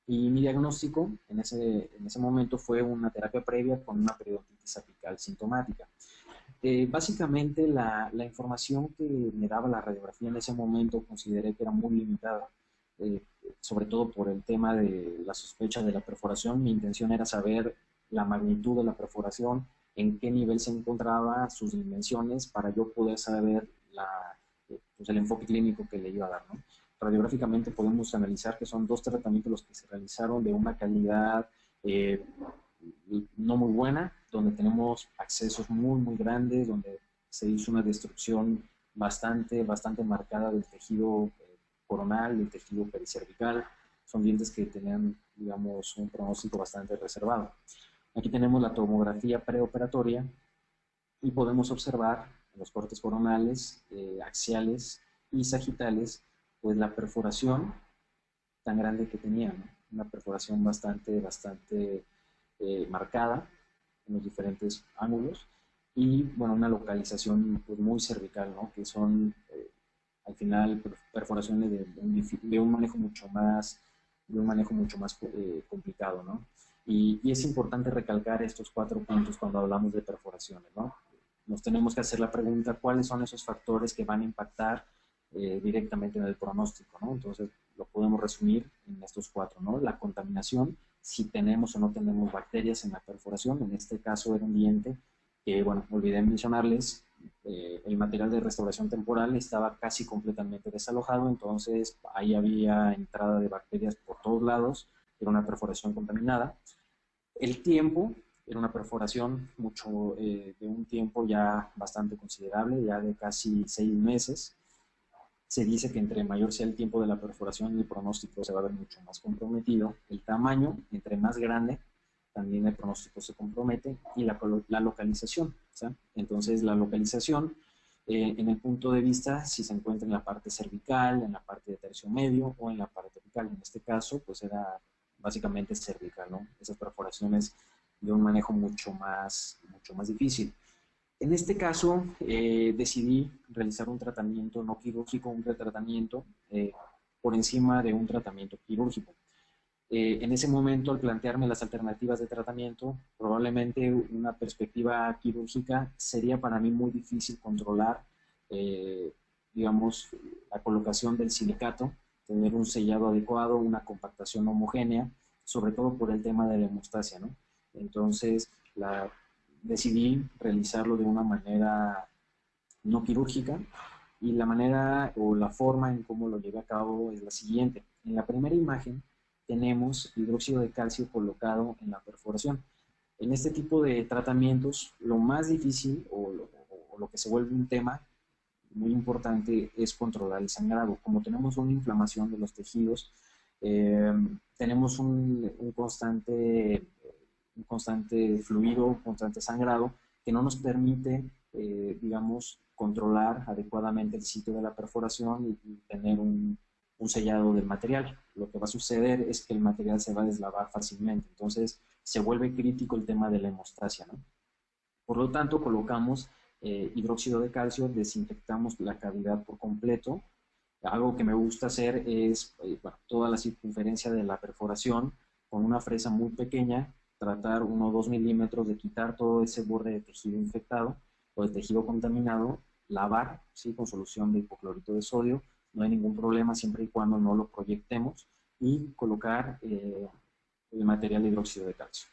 y mi diagnóstico en ese momento fue una terapia previa con una periodontitis apical sintomática. Básicamente, la información que me daba la radiografía en ese momento consideré que era muy limitada, eh, sobre todo por el tema de la sospecha de la perforación. Mi intención era saber la magnitud de la perforación, en qué nivel se encontraba, sus dimensiones, para yo poder saber pues el enfoque clínico que le iba a dar, ¿no? Radiográficamente podemos analizar que son 2 tratamientos los que se realizaron de una calidad no muy buena, donde tenemos accesos muy grandes, donde se hizo una destrucción bastante marcada del tejido coronal, del tejido pericervical. Son dientes que tenían, digamos, un pronóstico bastante reservado. Aquí tenemos la tomografía preoperatoria y podemos observar en los cortes coronales, axiales y sagitales, pues la perforación tan grande que tenía, ¿no? Una perforación bastante marcada en los diferentes ángulos, y bueno, una localización pues muy cervical, ¿no? Que son al final perforaciones de un manejo mucho más, complicado, ¿no? Y es importante recalcar estos 4 puntos cuando hablamos de perforaciones, ¿no? Nos tenemos que hacer la pregunta, ¿cuáles son esos factores que van a impactar directamente en el pronóstico, ¿no? Entonces, lo podemos resumir en estos 4, ¿no? La contaminación, si tenemos o no tenemos bacterias en la perforación, en este caso era un diente que, bueno, olvidé mencionarles, el material de restauración temporal estaba casi completamente desalojado, entonces ahí había entrada de bacterias por todos lados, era una perforación contaminada. El tiempo era una perforación de un tiempo ya bastante considerable, ya de casi 6 meses. Se dice que entre mayor sea el tiempo de la perforación, el pronóstico se va a ver mucho más comprometido. El tamaño, entre más grande, también el pronóstico se compromete, y la localización, ¿sí? Entonces, la localización, en el punto de vista, si se encuentra en la parte cervical, en la parte de tercio medio o en la parte apical. En este caso, pues era básicamente cervical, ¿no? Esas perforaciones de un manejo mucho más difícil. En este caso, decidí realizar un tratamiento no quirúrgico, un retratamiento por encima de un tratamiento quirúrgico. En ese momento, al plantearme las alternativas de tratamiento, probablemente una perspectiva quirúrgica sería para mí muy difícil controlar, digamos, la colocación del silicato, tener un sellado adecuado, una compactación homogénea, sobre todo por el tema de la hemostasia, ¿no? Entonces, decidí realizarlo de una manera no quirúrgica, y la manera o la forma en cómo lo llevé a cabo es la siguiente. En la primera imagen tenemos hidróxido de calcio colocado en la perforación. En este tipo de tratamientos, lo más difícil o lo que se vuelve un tema muy importante es controlar el sangrado. Como tenemos una inflamación de los tejidos, tenemos un constante fluido, un constante sangrado, que no nos permite, digamos, controlar adecuadamente el sitio de la perforación y tener un sellado del material. Lo que va a suceder es que el material se va a deslavar fácilmente, entonces se vuelve crítico el tema de la hemostasia, ¿no? Por lo tanto, colocamos hidróxido de calcio, desinfectamos la cavidad por completo. Algo que me gusta hacer es, bueno, toda la circunferencia de la perforación con una fresa muy pequeña, tratar 1 o 2 milímetros de quitar todo ese borde de tejido infectado o de tejido contaminado, lavar, ¿sí?, con solución de hipoclorito de sodio, no hay ningún problema siempre y cuando no lo proyectemos, y colocar el material de hidróxido de calcio.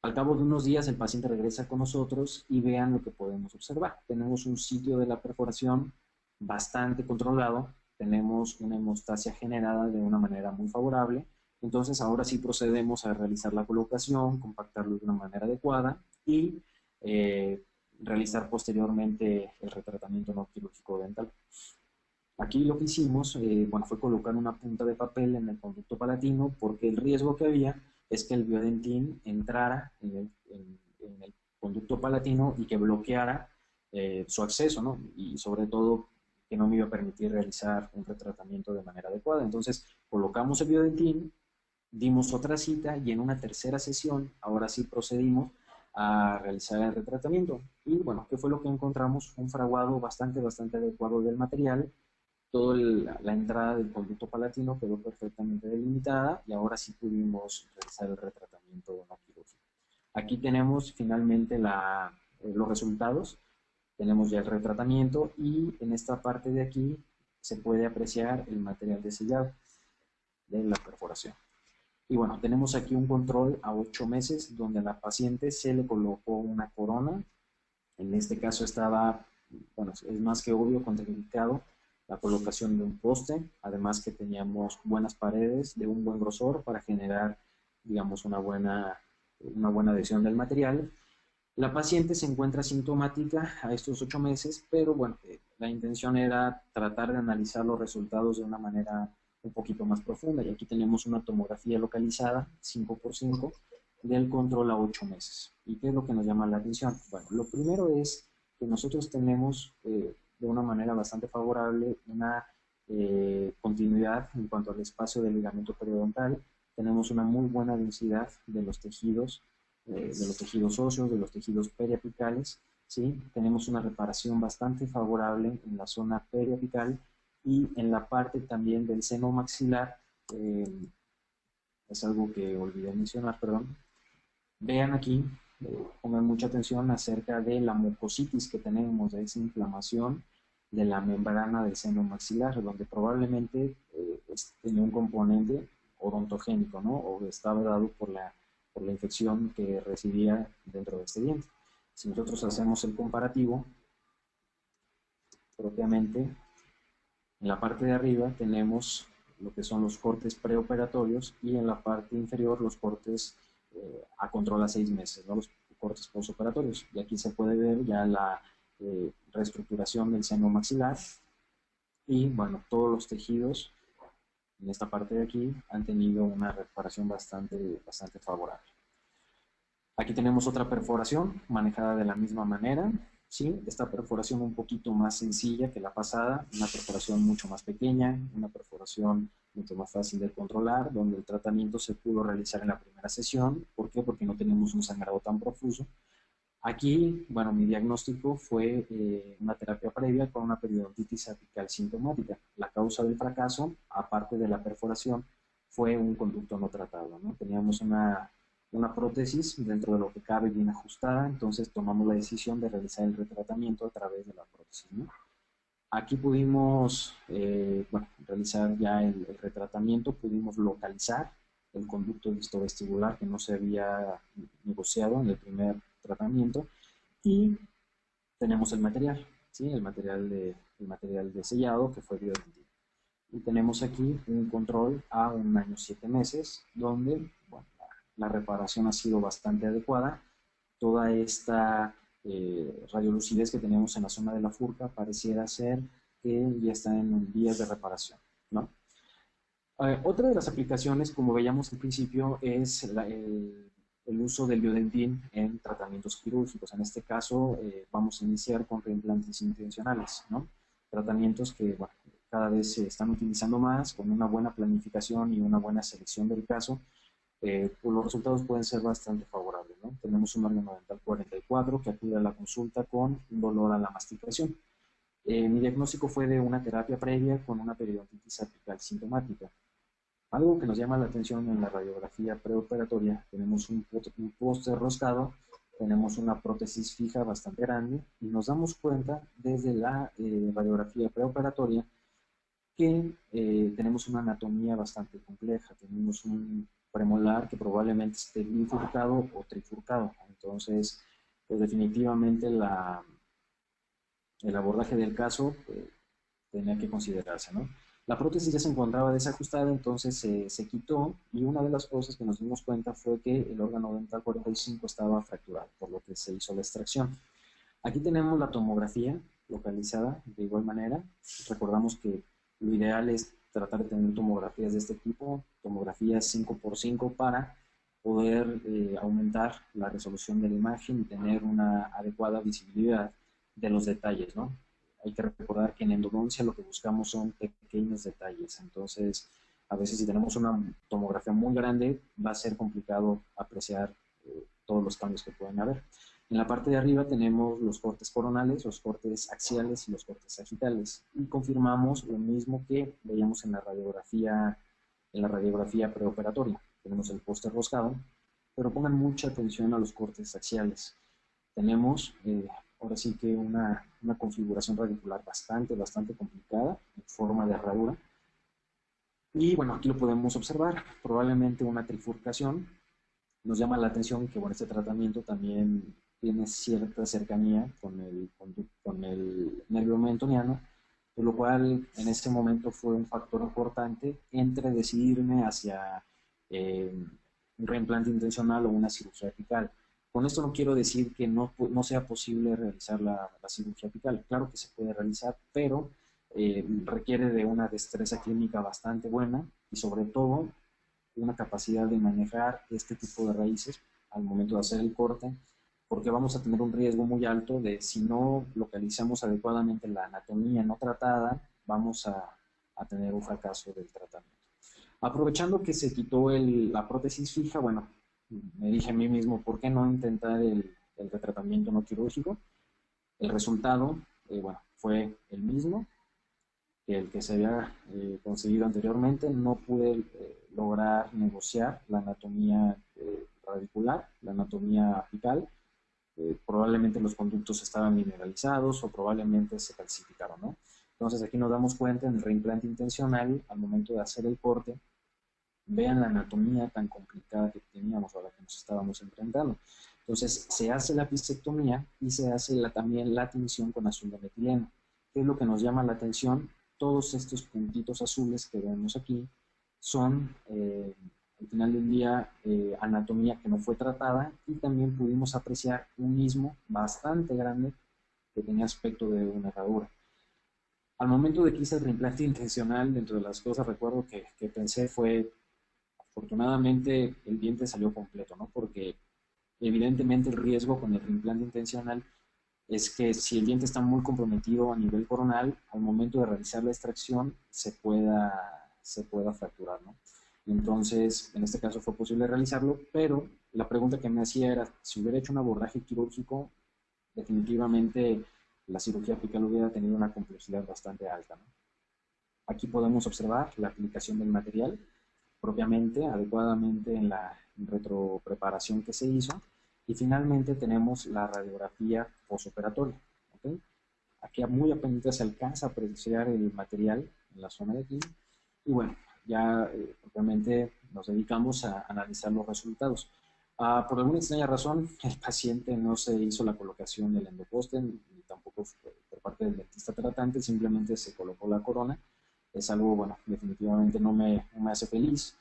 Al cabo de unos días el paciente regresa con nosotros y vean lo que podemos observar. Tenemos un sitio de la perforación bastante controlado, tenemos una hemostasia generada de una manera muy favorable. Entonces ahora sí procedemos a realizar la colocación, compactarlo de una manera adecuada y realizar posteriormente el retratamiento no quirúrgico dental. Aquí lo que hicimos, bueno, fue colocar una punta de papel en el conducto palatino, porque el riesgo que había es que el biodentín entrara en el conducto palatino y que bloqueara su acceso, ¿no? Y sobre todo que no me iba a permitir realizar un retratamiento de manera adecuada. Entonces colocamos el biodentín, dimos otra cita y en una tercera sesión, ahora sí procedimos a realizar el retratamiento. Y bueno, ¿qué fue lo que encontramos? Un fraguado bastante adecuado del material. Toda la entrada del conducto palatino quedó perfectamente delimitada y ahora sí pudimos realizar el retratamiento no quirúrgico. Aquí tenemos finalmente los resultados. Tenemos ya el retratamiento y en esta parte de aquí se puede apreciar el material de sellado de la perforación. Y bueno, tenemos aquí un control a 8 meses donde a la paciente se le colocó una corona. En este caso estaba, bueno, es más que obvio, contraindicado la colocación de un poste, además que teníamos buenas paredes de un buen grosor para generar, digamos, una buena adhesión del material. La paciente se encuentra sintomática a estos 8 meses, pero bueno, la intención era tratar de analizar los resultados de una manera un poquito más profunda, y aquí tenemos una tomografía localizada 5x5 del control a 8 meses. ¿Y qué es lo que nos llama la atención? Bueno, lo primero es que nosotros tenemos de una manera bastante favorable una continuidad en cuanto al espacio del ligamento periodontal. Tenemos una muy buena densidad de los tejidos óseos, de los tejidos periapicales, ¿sí? Tenemos una reparación bastante favorable en la zona periapical y en la parte también del seno maxilar, es algo que olvidé mencionar, perdón. Vean aquí, pongan mucha atención acerca de la mucositis que tenemos, de esa inflamación de la membrana del seno maxilar, donde probablemente tiene un componente odontogénico, ¿no? O estaba dado por la infección que recibía dentro de este diente. Si nosotros hacemos el comparativo, propiamente, en la parte de arriba tenemos lo que son los cortes preoperatorios y en la parte inferior los cortes a control a 6 meses, ¿no? Los cortes postoperatorios. Y aquí se puede ver ya la reestructuración del seno maxilar y, bueno, todos los tejidos en esta parte de aquí han tenido una reparación bastante favorable. Aquí tenemos otra perforación manejada de la misma manera, ¿sí? Esta perforación un poquito más sencilla que la pasada, una perforación mucho más pequeña, una perforación mucho más fácil de controlar, donde el tratamiento se pudo realizar en la primera sesión. ¿Por qué? Porque no tenemos un sangrado tan profuso. Aquí, bueno, mi diagnóstico fue una terapia previa con una periodontitis apical sintomática. La causa del fracaso, aparte de la perforación, fue un conducto no tratado, ¿no? Teníamos una prótesis dentro de lo que cabe bien ajustada, entonces tomamos la decisión de realizar el retratamiento a través de la prótesis, ¿no? Aquí pudimos realizar ya el retratamiento, pudimos localizar el conducto distovestibular que no se había negociado en el primer tratamiento y tenemos el material, ¿sí? El material de sellado que fue Biodentin. Y tenemos aquí un control a 1 año 7 meses, donde bueno, la reparación ha sido bastante adecuada. Toda esta radiolucidez que tenemos en la zona de la furca pareciera ser que ya está en vías de reparación, ¿no? Otra de las aplicaciones, como veíamos al principio, es el uso del Biodentin en tratamientos quirúrgicos. En este caso, vamos a iniciar con reimplantes intencionales, ¿no? Tratamientos que bueno, cada vez se están utilizando más, con una buena planificación y una buena selección del caso. Pues los resultados pueden ser bastante favorables, ¿no? Tenemos un órgano dental 44 que acude a la consulta con un dolor a la masticación. Mi diagnóstico fue de una terapia previa con una periodontitis apical sintomática. Algo que nos llama la atención en la radiografía preoperatoria, tenemos un poste roscado, tenemos una prótesis fija bastante grande y nos damos cuenta desde la radiografía preoperatoria que tenemos una anatomía bastante compleja. Tenemos un premolar que probablemente esté bifurcado o trifurcado. Entonces, pues definitivamente el abordaje del caso tenía que considerarse, ¿no? La prótesis ya se encontraba desajustada, entonces se quitó y una de las cosas que nos dimos cuenta fue que el órgano dental 45 estaba fracturado, por lo que se hizo la extracción. Aquí tenemos la tomografía localizada de igual manera. Recordamos que lo ideal es tratar de tener tomografías de este tipo, tomografías 5x5 para poder aumentar la resolución de la imagen y tener una adecuada visibilidad de los detalles, ¿no? Hay que recordar que en endodoncia lo que buscamos son pequeños detalles, entonces a veces si tenemos una tomografía muy grande va a ser complicado apreciar todos los cambios que pueden haber. En la parte de arriba tenemos los cortes coronales, los cortes axiales y los cortes sagitales y confirmamos lo mismo que veíamos en la radiografía preoperatoria. Tenemos el poste roscado, pero pongan mucha atención a los cortes axiales. Tenemos ahora sí que una configuración radicular bastante complicada, en forma de herradura. Y bueno, aquí lo podemos observar, probablemente una trifurcación. Nos llama la atención que bueno, este tratamiento también tiene cierta cercanía con el nervio mentoniano, por lo cual en este momento fue un factor importante entre decidirme hacia un reimplante intencional o una cirugía apical. Con esto no quiero decir que no sea posible realizar la cirugía apical. Claro que se puede realizar, pero requiere de una destreza clínica bastante buena y sobre todo una capacidad de manejar este tipo de raíces al momento de hacer el corte, porque vamos a tener un riesgo muy alto de si no localizamos adecuadamente la anatomía no tratada, vamos a tener un fracaso del tratamiento. Aprovechando que se quitó la prótesis fija, bueno, me dije a mí mismo, ¿por qué no intentar el retratamiento no quirúrgico? El resultado, bueno, fue el mismo. que el que se había conseguido anteriormente. No pude lograr negociar la anatomía radicular, la anatomía apical. Probablemente los conductos estaban mineralizados o probablemente se calcificaron, ¿no? Entonces aquí nos damos cuenta en el reimplante intencional, al momento de hacer el corte, vean la anatomía tan complicada que teníamos o a la que nos estábamos enfrentando. Entonces se hace la bisectomía y se hace también la tinción con azul de metileno. ¿Qué es lo que nos llama la atención? Todos estos puntitos azules que vemos aquí son, al final del día, anatomía que no fue tratada, y también pudimos apreciar un istmo bastante grande que tenía aspecto de una herradura. Al momento de que hice el reimplante intencional, dentro de las cosas recuerdo que pensé fue, afortunadamente el diente salió completo, ¿no? Porque evidentemente el riesgo con el reimplante intencional es que si el diente está muy comprometido a nivel coronal, al momento de realizar la extracción se pueda fracturar, ¿no? Entonces, en este caso fue posible realizarlo, pero la pregunta que me hacía era, si hubiera hecho un abordaje quirúrgico, definitivamente la cirugía apical hubiera tenido una complejidad bastante alta, ¿no? Aquí podemos observar la aplicación del material propiamente, adecuadamente en la retropreparación que se hizo, y finalmente tenemos la radiografía postoperatoria, ¿okay? Aquí muy apenas se alcanza a apreciar el material en la zona de aquí, y bueno, ya propiamente nos dedicamos a analizar los resultados. Por alguna extraña razón, el paciente no se hizo la colocación del endoposte, ni tampoco por parte del dentista tratante, simplemente se colocó la corona. Es algo, bueno, definitivamente no me hace feliz,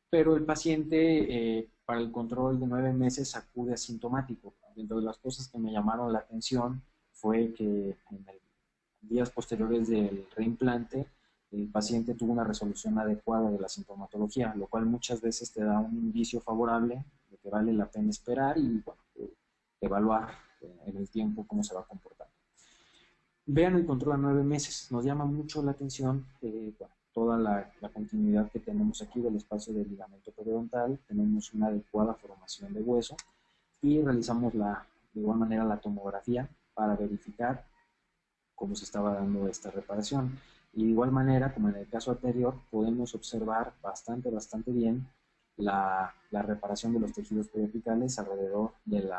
pero el paciente para el control de 9 meses acude asintomático. Dentro de las cosas que me llamaron la atención fue que en días posteriores del reimplante, el paciente tuvo una resolución adecuada de la sintomatología, lo cual muchas veces te da un indicio favorable de que vale la pena esperar y, bueno, evaluar en el tiempo cómo se va a comportar. Vean el control a 9 meses, nos llama mucho la atención bueno, toda la continuidad que tenemos aquí del espacio del ligamento periodontal, tenemos una adecuada formación de hueso y realizamos de igual manera la tomografía para verificar cómo se estaba dando esta reparación. Y de igual manera, como en el caso anterior, podemos observar bastante bien la reparación de los tejidos periapicales alrededor del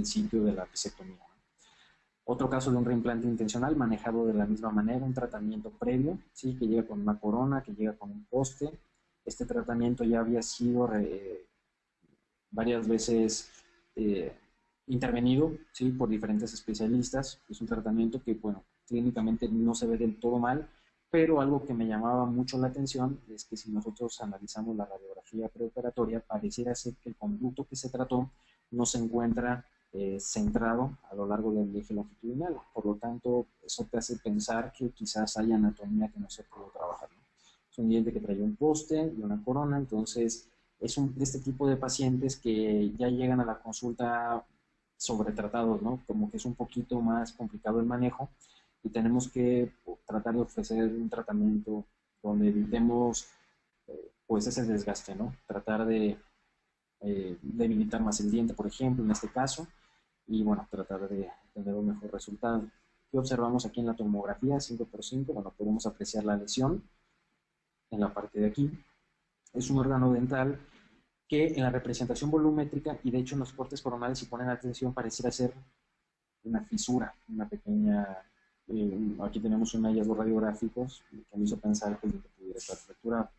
sitio de la bisectomía. Otro caso de un reimplante intencional manejado de la misma manera, un tratamiento previo, ¿sí? Que llega con una corona, que llega con un poste. Este tratamiento ya había sido varias veces intervenido, ¿sí? Por diferentes especialistas. Es un tratamiento que, bueno, clínicamente no se ve del todo mal, pero algo que me llamaba mucho la atención es que si nosotros analizamos la radiografía preoperatoria, pareciera ser que el conducto que se trató no se encuentra centrado a lo largo del eje longitudinal. Por lo tanto, eso te hace pensar que quizás hay anatomía que no se pudo trabajar, ¿no? Es un diente que traía un poste y una corona, entonces es de este tipo de pacientes que ya llegan a la consulta sobretratados, ¿no? Como que es un poquito más complicado el manejo y tenemos que tratar de ofrecer un tratamiento donde evitemos pues ese desgaste, ¿no? Tratar de debilitar más el diente, por ejemplo, en este caso, y bueno, tratar de tener un mejor resultado. ¿Qué observamos aquí en la tomografía 5x5? Bueno, podemos apreciar la lesión en la parte de aquí. Es un órgano dental que en la representación volumétrica, y de hecho en los cortes coronales, si ponen atención, pareciera ser una fisura, una pequeña... aquí tenemos un hallazgo radiográficos que me hizo pensar que pudiera estar fracturado.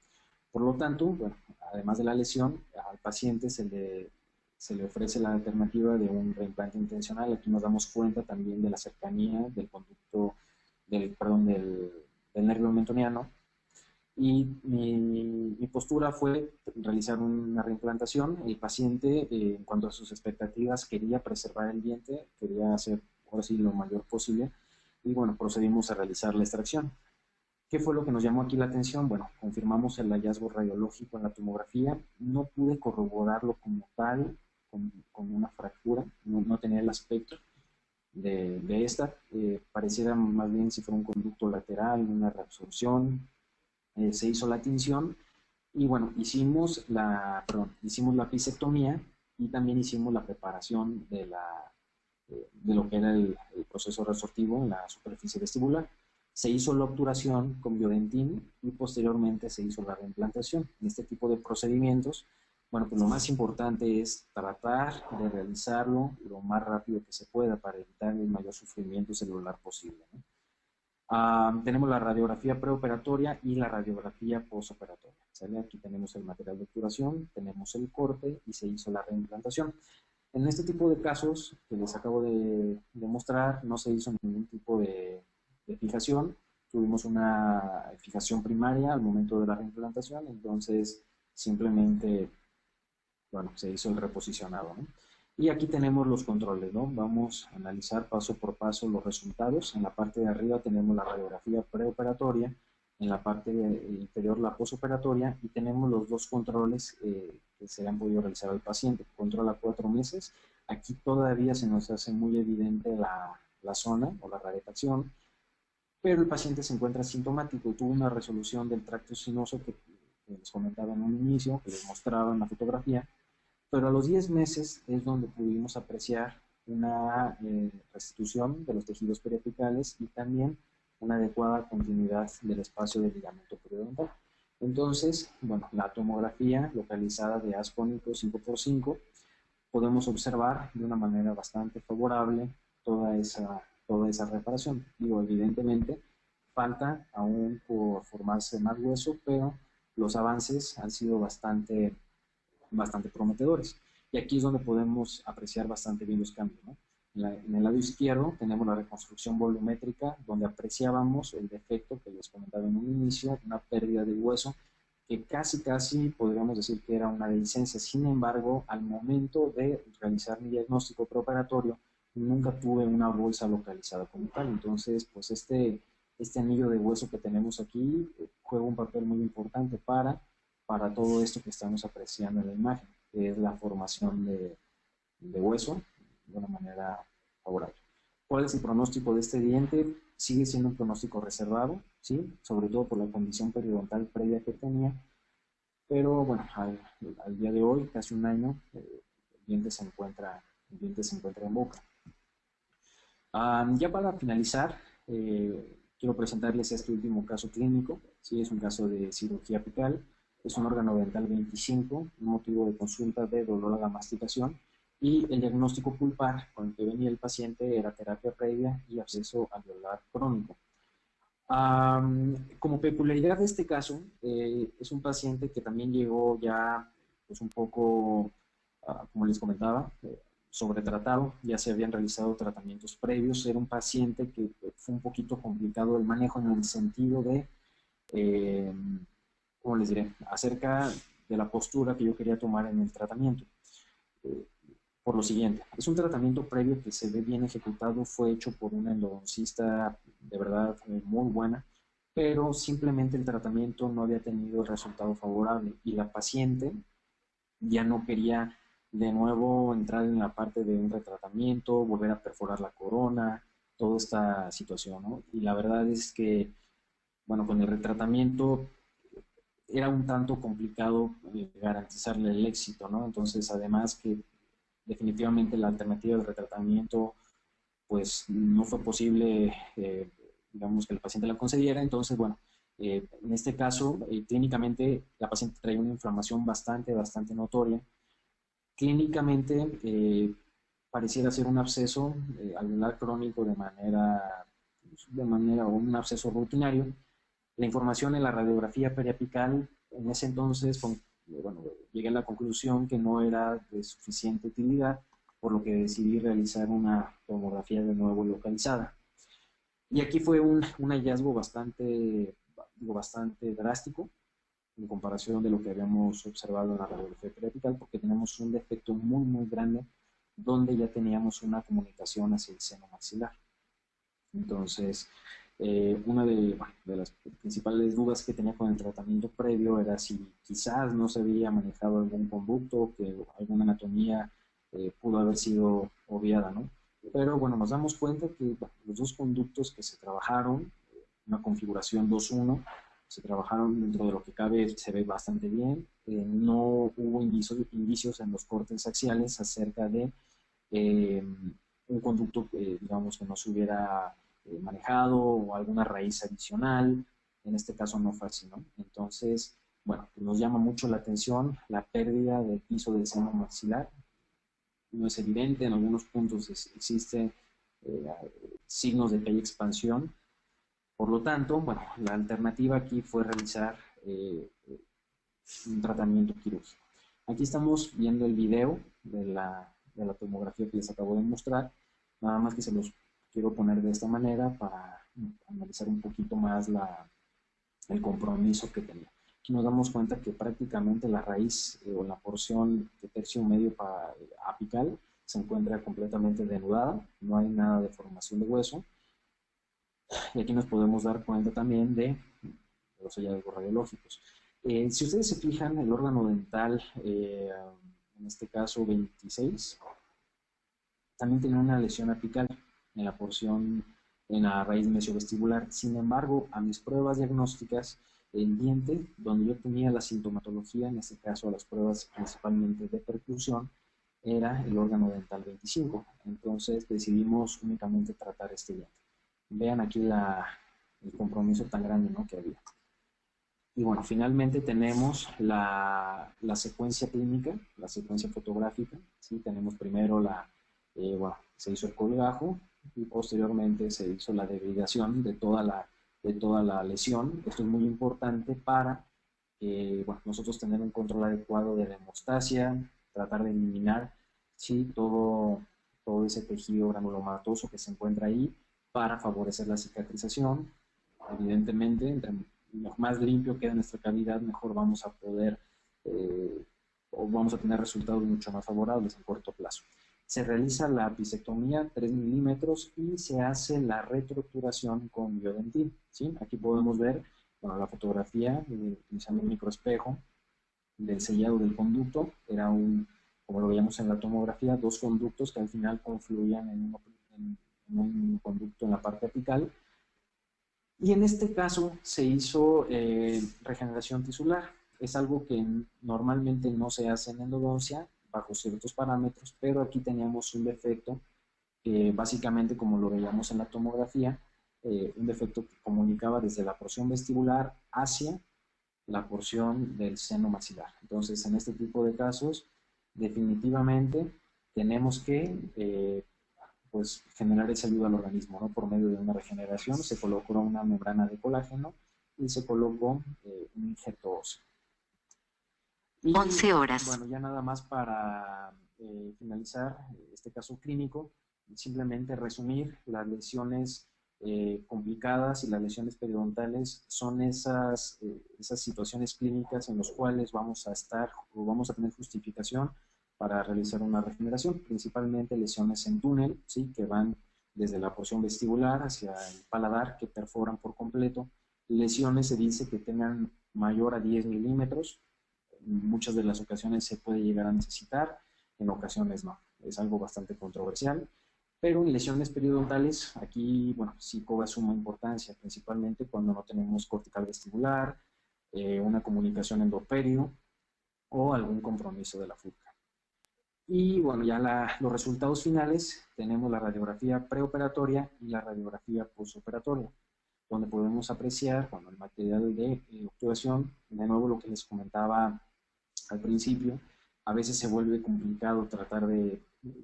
Por lo tanto, bueno, además de la lesión, al paciente se le ofrece la alternativa de un reimplante intencional. Aquí nos damos cuenta también de la cercanía del conducto, del nervio mentoniano. Y mi postura fue realizar una reimplantación. El paciente, en cuanto a sus expectativas, quería preservar el diente, quería hacer, ahora sí, lo mayor posible. Y bueno, procedimos a realizar la extracción. ¿Qué fue lo que nos llamó aquí la atención? Bueno, confirmamos el hallazgo radiológico en la tomografía. No pude corroborarlo como tal, con una fractura, no tenía el aspecto de esta. Pareciera más bien si fuera un conducto lateral, una reabsorción. Se hizo la tinción y bueno, hicimos la pisectomía y también hicimos la preparación de lo que era el proceso resortivo en la superficie vestibular. Se hizo la obturación con biodentina y posteriormente se hizo la reimplantación. En este tipo de procedimientos, bueno, pues lo más importante es tratar de realizarlo lo más rápido que se pueda para evitar el mayor sufrimiento celular posible, ¿no? Tenemos la radiografía preoperatoria y la radiografía postoperatoria, ¿sale? Aquí tenemos el material de obturación, tenemos el corte y se hizo la reimplantación. En este tipo de casos que les acabo de mostrar, no se hizo ningún tipo de fijación. Tuvimos una fijación primaria al momento de la reimplantación, entonces simplemente, bueno, se hizo el reposicionado, ¿no? Y aquí tenemos los controles, ¿no? Vamos a analizar paso por paso los resultados. En la parte de arriba tenemos la radiografía preoperatoria, en la parte inferior la posoperatoria, y tenemos los dos controles que se han podido realizar al paciente. Control a 4 meses. Aquí todavía se nos hace muy evidente la zona o la radiación, pero el paciente se encuentra asintomático. Tuvo una resolución del tracto sinoso que les comentaba en un inicio, que les mostraba en la fotografía, pero a los 10 meses es donde pudimos apreciar una restitución de los tejidos periapicales y también una adecuada continuidad del espacio del ligamento periodontal. Entonces, bueno, la tomografía localizada de haz cónico 5x5, podemos observar de una manera bastante favorable toda esa reparación. Digo, evidentemente, falta aún por formarse más hueso, pero los avances han sido bastante prometedores. Y aquí es donde podemos apreciar bastante bien los cambios, ¿no? En el lado izquierdo tenemos la reconstrucción volumétrica, donde apreciábamos el defecto que les comentaba en un inicio, una pérdida de hueso, que casi podríamos decir que era una dehiscencia. Sin embargo, al momento de realizar mi diagnóstico preoperatorio, nunca tuve una bolsa localizada como tal. Entonces, pues este anillo de hueso que tenemos aquí juega un papel muy importante para todo esto que estamos apreciando en la imagen, que es la formación de hueso de una manera favorable. ¿Cuál es el pronóstico de este diente? Sigue siendo un pronóstico reservado, ¿sí? Sobre todo por la condición periodontal previa que tenía, pero bueno, al día de hoy, casi un año, el diente se encuentra en boca. Ya para finalizar, quiero presentarles este último caso clínico. ¿Sí? Es un caso de cirugía apical. Es un órgano dental 25, un motivo de consulta de dolor a la masticación, y el diagnóstico pulpar con el que venía el paciente era terapia previa y absceso alveolar crónico. Como peculiaridad de este caso, es un paciente que también llegó ya pues un poco, como les comentaba, sobretratado, ya se habían realizado tratamientos previos. Era un paciente que fue un poquito complicado el manejo en el sentido de, ¿cómo les diré?, acerca de la postura que yo quería tomar en el tratamiento. Por lo siguiente, es un tratamiento previo que se ve bien ejecutado, fue hecho por una endodoncista de verdad muy buena, pero simplemente el tratamiento no había tenido resultado favorable y la paciente ya no quería de nuevo entrar en la parte de un retratamiento, volver a perforar la corona, toda esta situación, ¿no? Y la verdad es que, bueno, con el retratamiento era un tanto complicado garantizarle el éxito, ¿no? Entonces, además que definitivamente la alternativa del retratamiento, pues no fue posible, digamos, que el paciente la concediera. Entonces, bueno, en este caso, clínicamente, la paciente traía una inflamación bastante notoria. Clínicamente, pareciera ser un absceso alveolar crónico de manera o un absceso rutinario. La información en la radiografía periapical, en ese entonces, bueno, llegué a la conclusión que no era de suficiente utilidad, por lo que decidí realizar una tomografía de nuevo localizada. Y aquí fue un hallazgo bastante drástico en comparación de lo que habíamos observado en la radiografía periapical, porque tenemos un defecto muy grande donde ya teníamos una comunicación hacia el seno maxilar. Entonces, una de las principales dudas que tenía con el tratamiento previo era si quizás no se había manejado algún conducto, que alguna anatomía pudo haber sido obviada, ¿no? Pero bueno, nos damos cuenta que los dos conductos que se trabajaron, una configuración 2-1, se trabajaron dentro de lo que cabe, se ve bastante bien. No hubo indicios en los cortes axiales acerca de un conducto, digamos, que no se hubiera manejado o alguna raíz adicional. En este caso no fue así, ¿no? Entonces, bueno, pues nos llama mucho la atención la pérdida del piso del seno maxilar. No es evidente, en algunos puntos existen signos de que hay expansión. Por lo tanto, bueno, la alternativa aquí fue realizar un tratamiento quirúrgico. Aquí estamos viendo el video de la tomografía que les acabo de mostrar, nada más que se los quiero poner de esta manera para analizar un poquito más el compromiso que tenía. Aquí nos damos cuenta que prácticamente la raíz o la porción de tercio medio apical se encuentra completamente denudada, no hay nada de formación de hueso. Y aquí nos podemos dar cuenta también de los hallazgos radiológicos. Si ustedes se fijan, el órgano dental, en este caso 26, también tiene una lesión apical en la porción, en la raíz mesiovestibular. Sin embargo, a mis pruebas diagnósticas, el diente, donde yo tenía la sintomatología, en este caso las pruebas principalmente de percusión, era el órgano dental 25. Entonces decidimos únicamente tratar este diente. Vean aquí el compromiso tan grande, ¿no?, que había. Y bueno, finalmente tenemos la secuencia clínica, la secuencia fotográfica. ¿Sí? Tenemos primero bueno, se hizo el colgajo y posteriormente se hizo la debridación de toda la lesión. Esto es muy importante para bueno, nosotros tener un control adecuado de la hemostasia, tratar de eliminar, ¿sí?, todo ese tejido granulomatoso que se encuentra ahí para favorecer la cicatrización. Evidentemente, entre más limpio queda nuestra cavidad, mejor vamos a poder o vamos a tener resultados mucho más favorables en corto plazo. Se realiza la apicectomía 3 milímetros y se hace la retroobturación con biodentín, ¿sí? Aquí podemos ver, bueno, la fotografía utilizando un microespejo del sellado del conducto. Era como lo veíamos en la tomografía, 2 conductos que al final confluían en un conducto en la parte apical. Y en este caso se hizo regeneración tisular. Es algo que normalmente no se hace en endodoncia bajo ciertos parámetros, pero aquí teníamos un defecto que básicamente, como lo veíamos en la tomografía, un defecto que comunicaba desde la porción vestibular hacia la porción del seno maxilar. Entonces, en este tipo de casos, definitivamente tenemos que pues generar esa ayuda al organismo, ¿no? Por medio de una regeneración se colocó una membrana de colágeno y se colocó un injerto óseo. Y, 11 horas. Bueno, ya nada más para finalizar este caso clínico, simplemente resumir: las lesiones complicadas y las lesiones periodontales son esas situaciones clínicas en las cuales vamos a tener justificación para realizar una regeneración, principalmente lesiones en túnel, ¿sí?, que van desde la porción vestibular hacia el paladar, que perforan por completo. Lesiones se dice que tengan mayor a 10 milímetros, en muchas de las ocasiones se puede llegar a necesitar, en ocasiones no, es algo bastante controversial. Pero en lesiones periodontales, aquí, bueno, sí cobra suma importancia, principalmente cuando no tenemos cortical vestibular, una comunicación endoperio o algún compromiso de la furca. Y bueno, ya los resultados finales, tenemos la radiografía preoperatoria y la radiografía postoperatoria, donde podemos apreciar, bueno, el material de obturación. De nuevo, lo que les comentaba al principio, a veces se vuelve complicado tratar de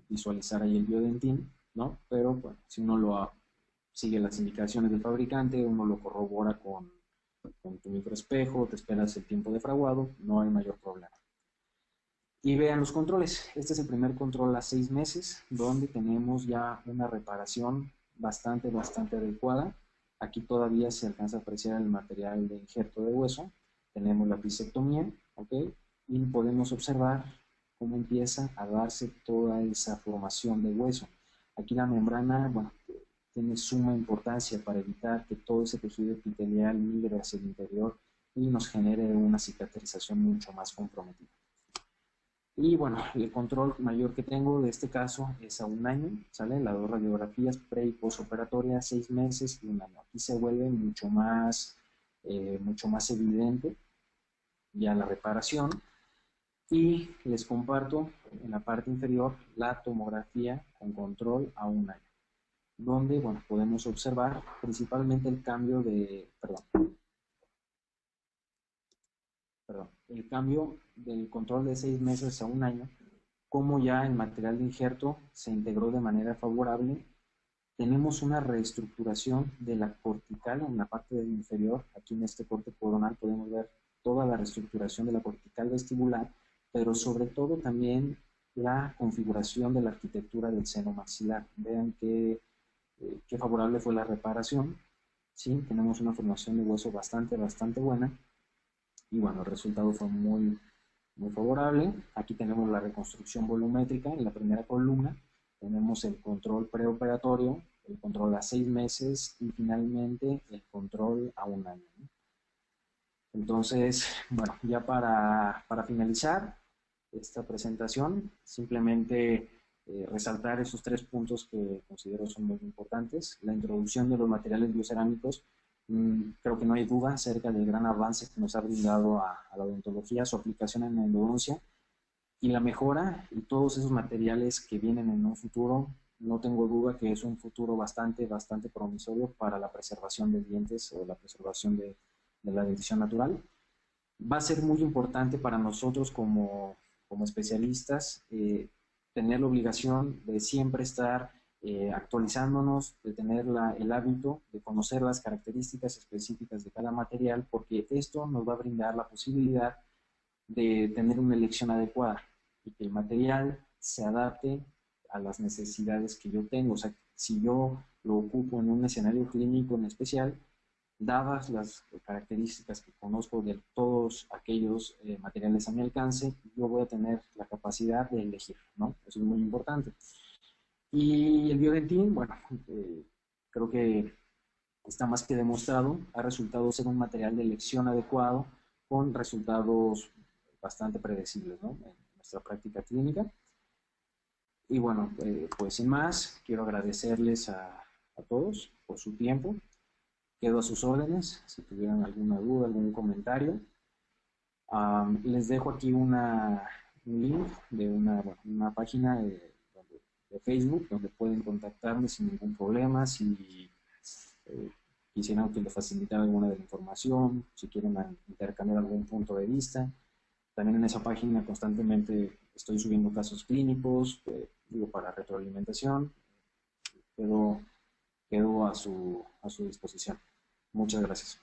visualizar ahí el biodentín, ¿no? Pero bueno, si uno sigue las indicaciones del fabricante, uno lo corrobora con tu microespejo, te esperas el tiempo de fraguado, no hay mayor problema. Y vean los controles. Este es el primer control a 6 meses, donde tenemos ya una reparación bastante adecuada. Aquí todavía se alcanza a apreciar el material de injerto de hueso. Tenemos la apicectomía, ¿ok? Y podemos observar cómo empieza a darse toda esa formación de hueso. Aquí la membrana, bueno, tiene suma importancia para evitar que todo ese tejido epitelial migre hacia el interior y nos genere una cicatrización mucho más comprometida. Y bueno, el control mayor que tengo de este caso es a 1 año, ¿sale? Las 2 radiografías pre y postoperatorias, 6 meses y 1 año. Aquí se vuelve mucho más evidente ya la reparación. Y les comparto en la parte inferior la tomografía con control a 1 año. donde, bueno, podemos observar principalmente el cambio de, el cambio del control de 6 meses a un año, cómo ya el material de injerto se integró de manera favorable. Tenemos una reestructuración de la cortical en la parte inferior. Aquí en este corte coronal podemos ver toda la reestructuración de la cortical vestibular, pero sobre todo también la configuración de la arquitectura del seno maxilar. Vean qué favorable fue la reparación. Sí, tenemos una formación de hueso bastante buena. Y bueno, el resultado fue muy favorable. Aquí tenemos la reconstrucción volumétrica en la primera columna. Tenemos el control preoperatorio, el control a 6 meses y finalmente el control a un año, ¿no? Entonces, bueno, ya para finalizar esta presentación, simplemente resaltar esos 3 puntos que considero son muy importantes. La introducción de los materiales biocerámicos, creo que no hay duda acerca del gran avance que nos ha brindado a la odontología, su aplicación en la endodoncia y la mejora y todos esos materiales que vienen en un futuro. No tengo duda que es un futuro bastante promisorio para la preservación de dientes o la preservación de la dentición natural. Va a ser muy importante para nosotros como especialistas tener la obligación de siempre estar actualizándonos, de tener el hábito de conocer las características específicas de cada material, porque esto nos va a brindar la posibilidad de tener una elección adecuada y que el material se adapte a las necesidades que yo tengo. O sea, si yo lo ocupo en un escenario clínico en especial, dadas las características que conozco de todos aquellos materiales a mi alcance, yo voy a tener la capacidad de elegir, ¿no? Eso es muy importante. Y el biodentín, bueno, creo que está más que demostrado, ha resultado ser un material de elección adecuado con resultados bastante predecibles, ¿no?, en nuestra práctica clínica. Y bueno, pues sin más, quiero agradecerles a todos por su tiempo. Quedo a sus órdenes, si tuvieran alguna duda, algún comentario. Les dejo aquí un link de una página de Facebook donde pueden contactarme sin ningún problema, si quisieran que les facilitara alguna de la información, si quieren intercambiar algún punto de vista. También en esa página constantemente estoy subiendo casos clínicos, para retroalimentación. Quedo a su disposición. Muchas gracias.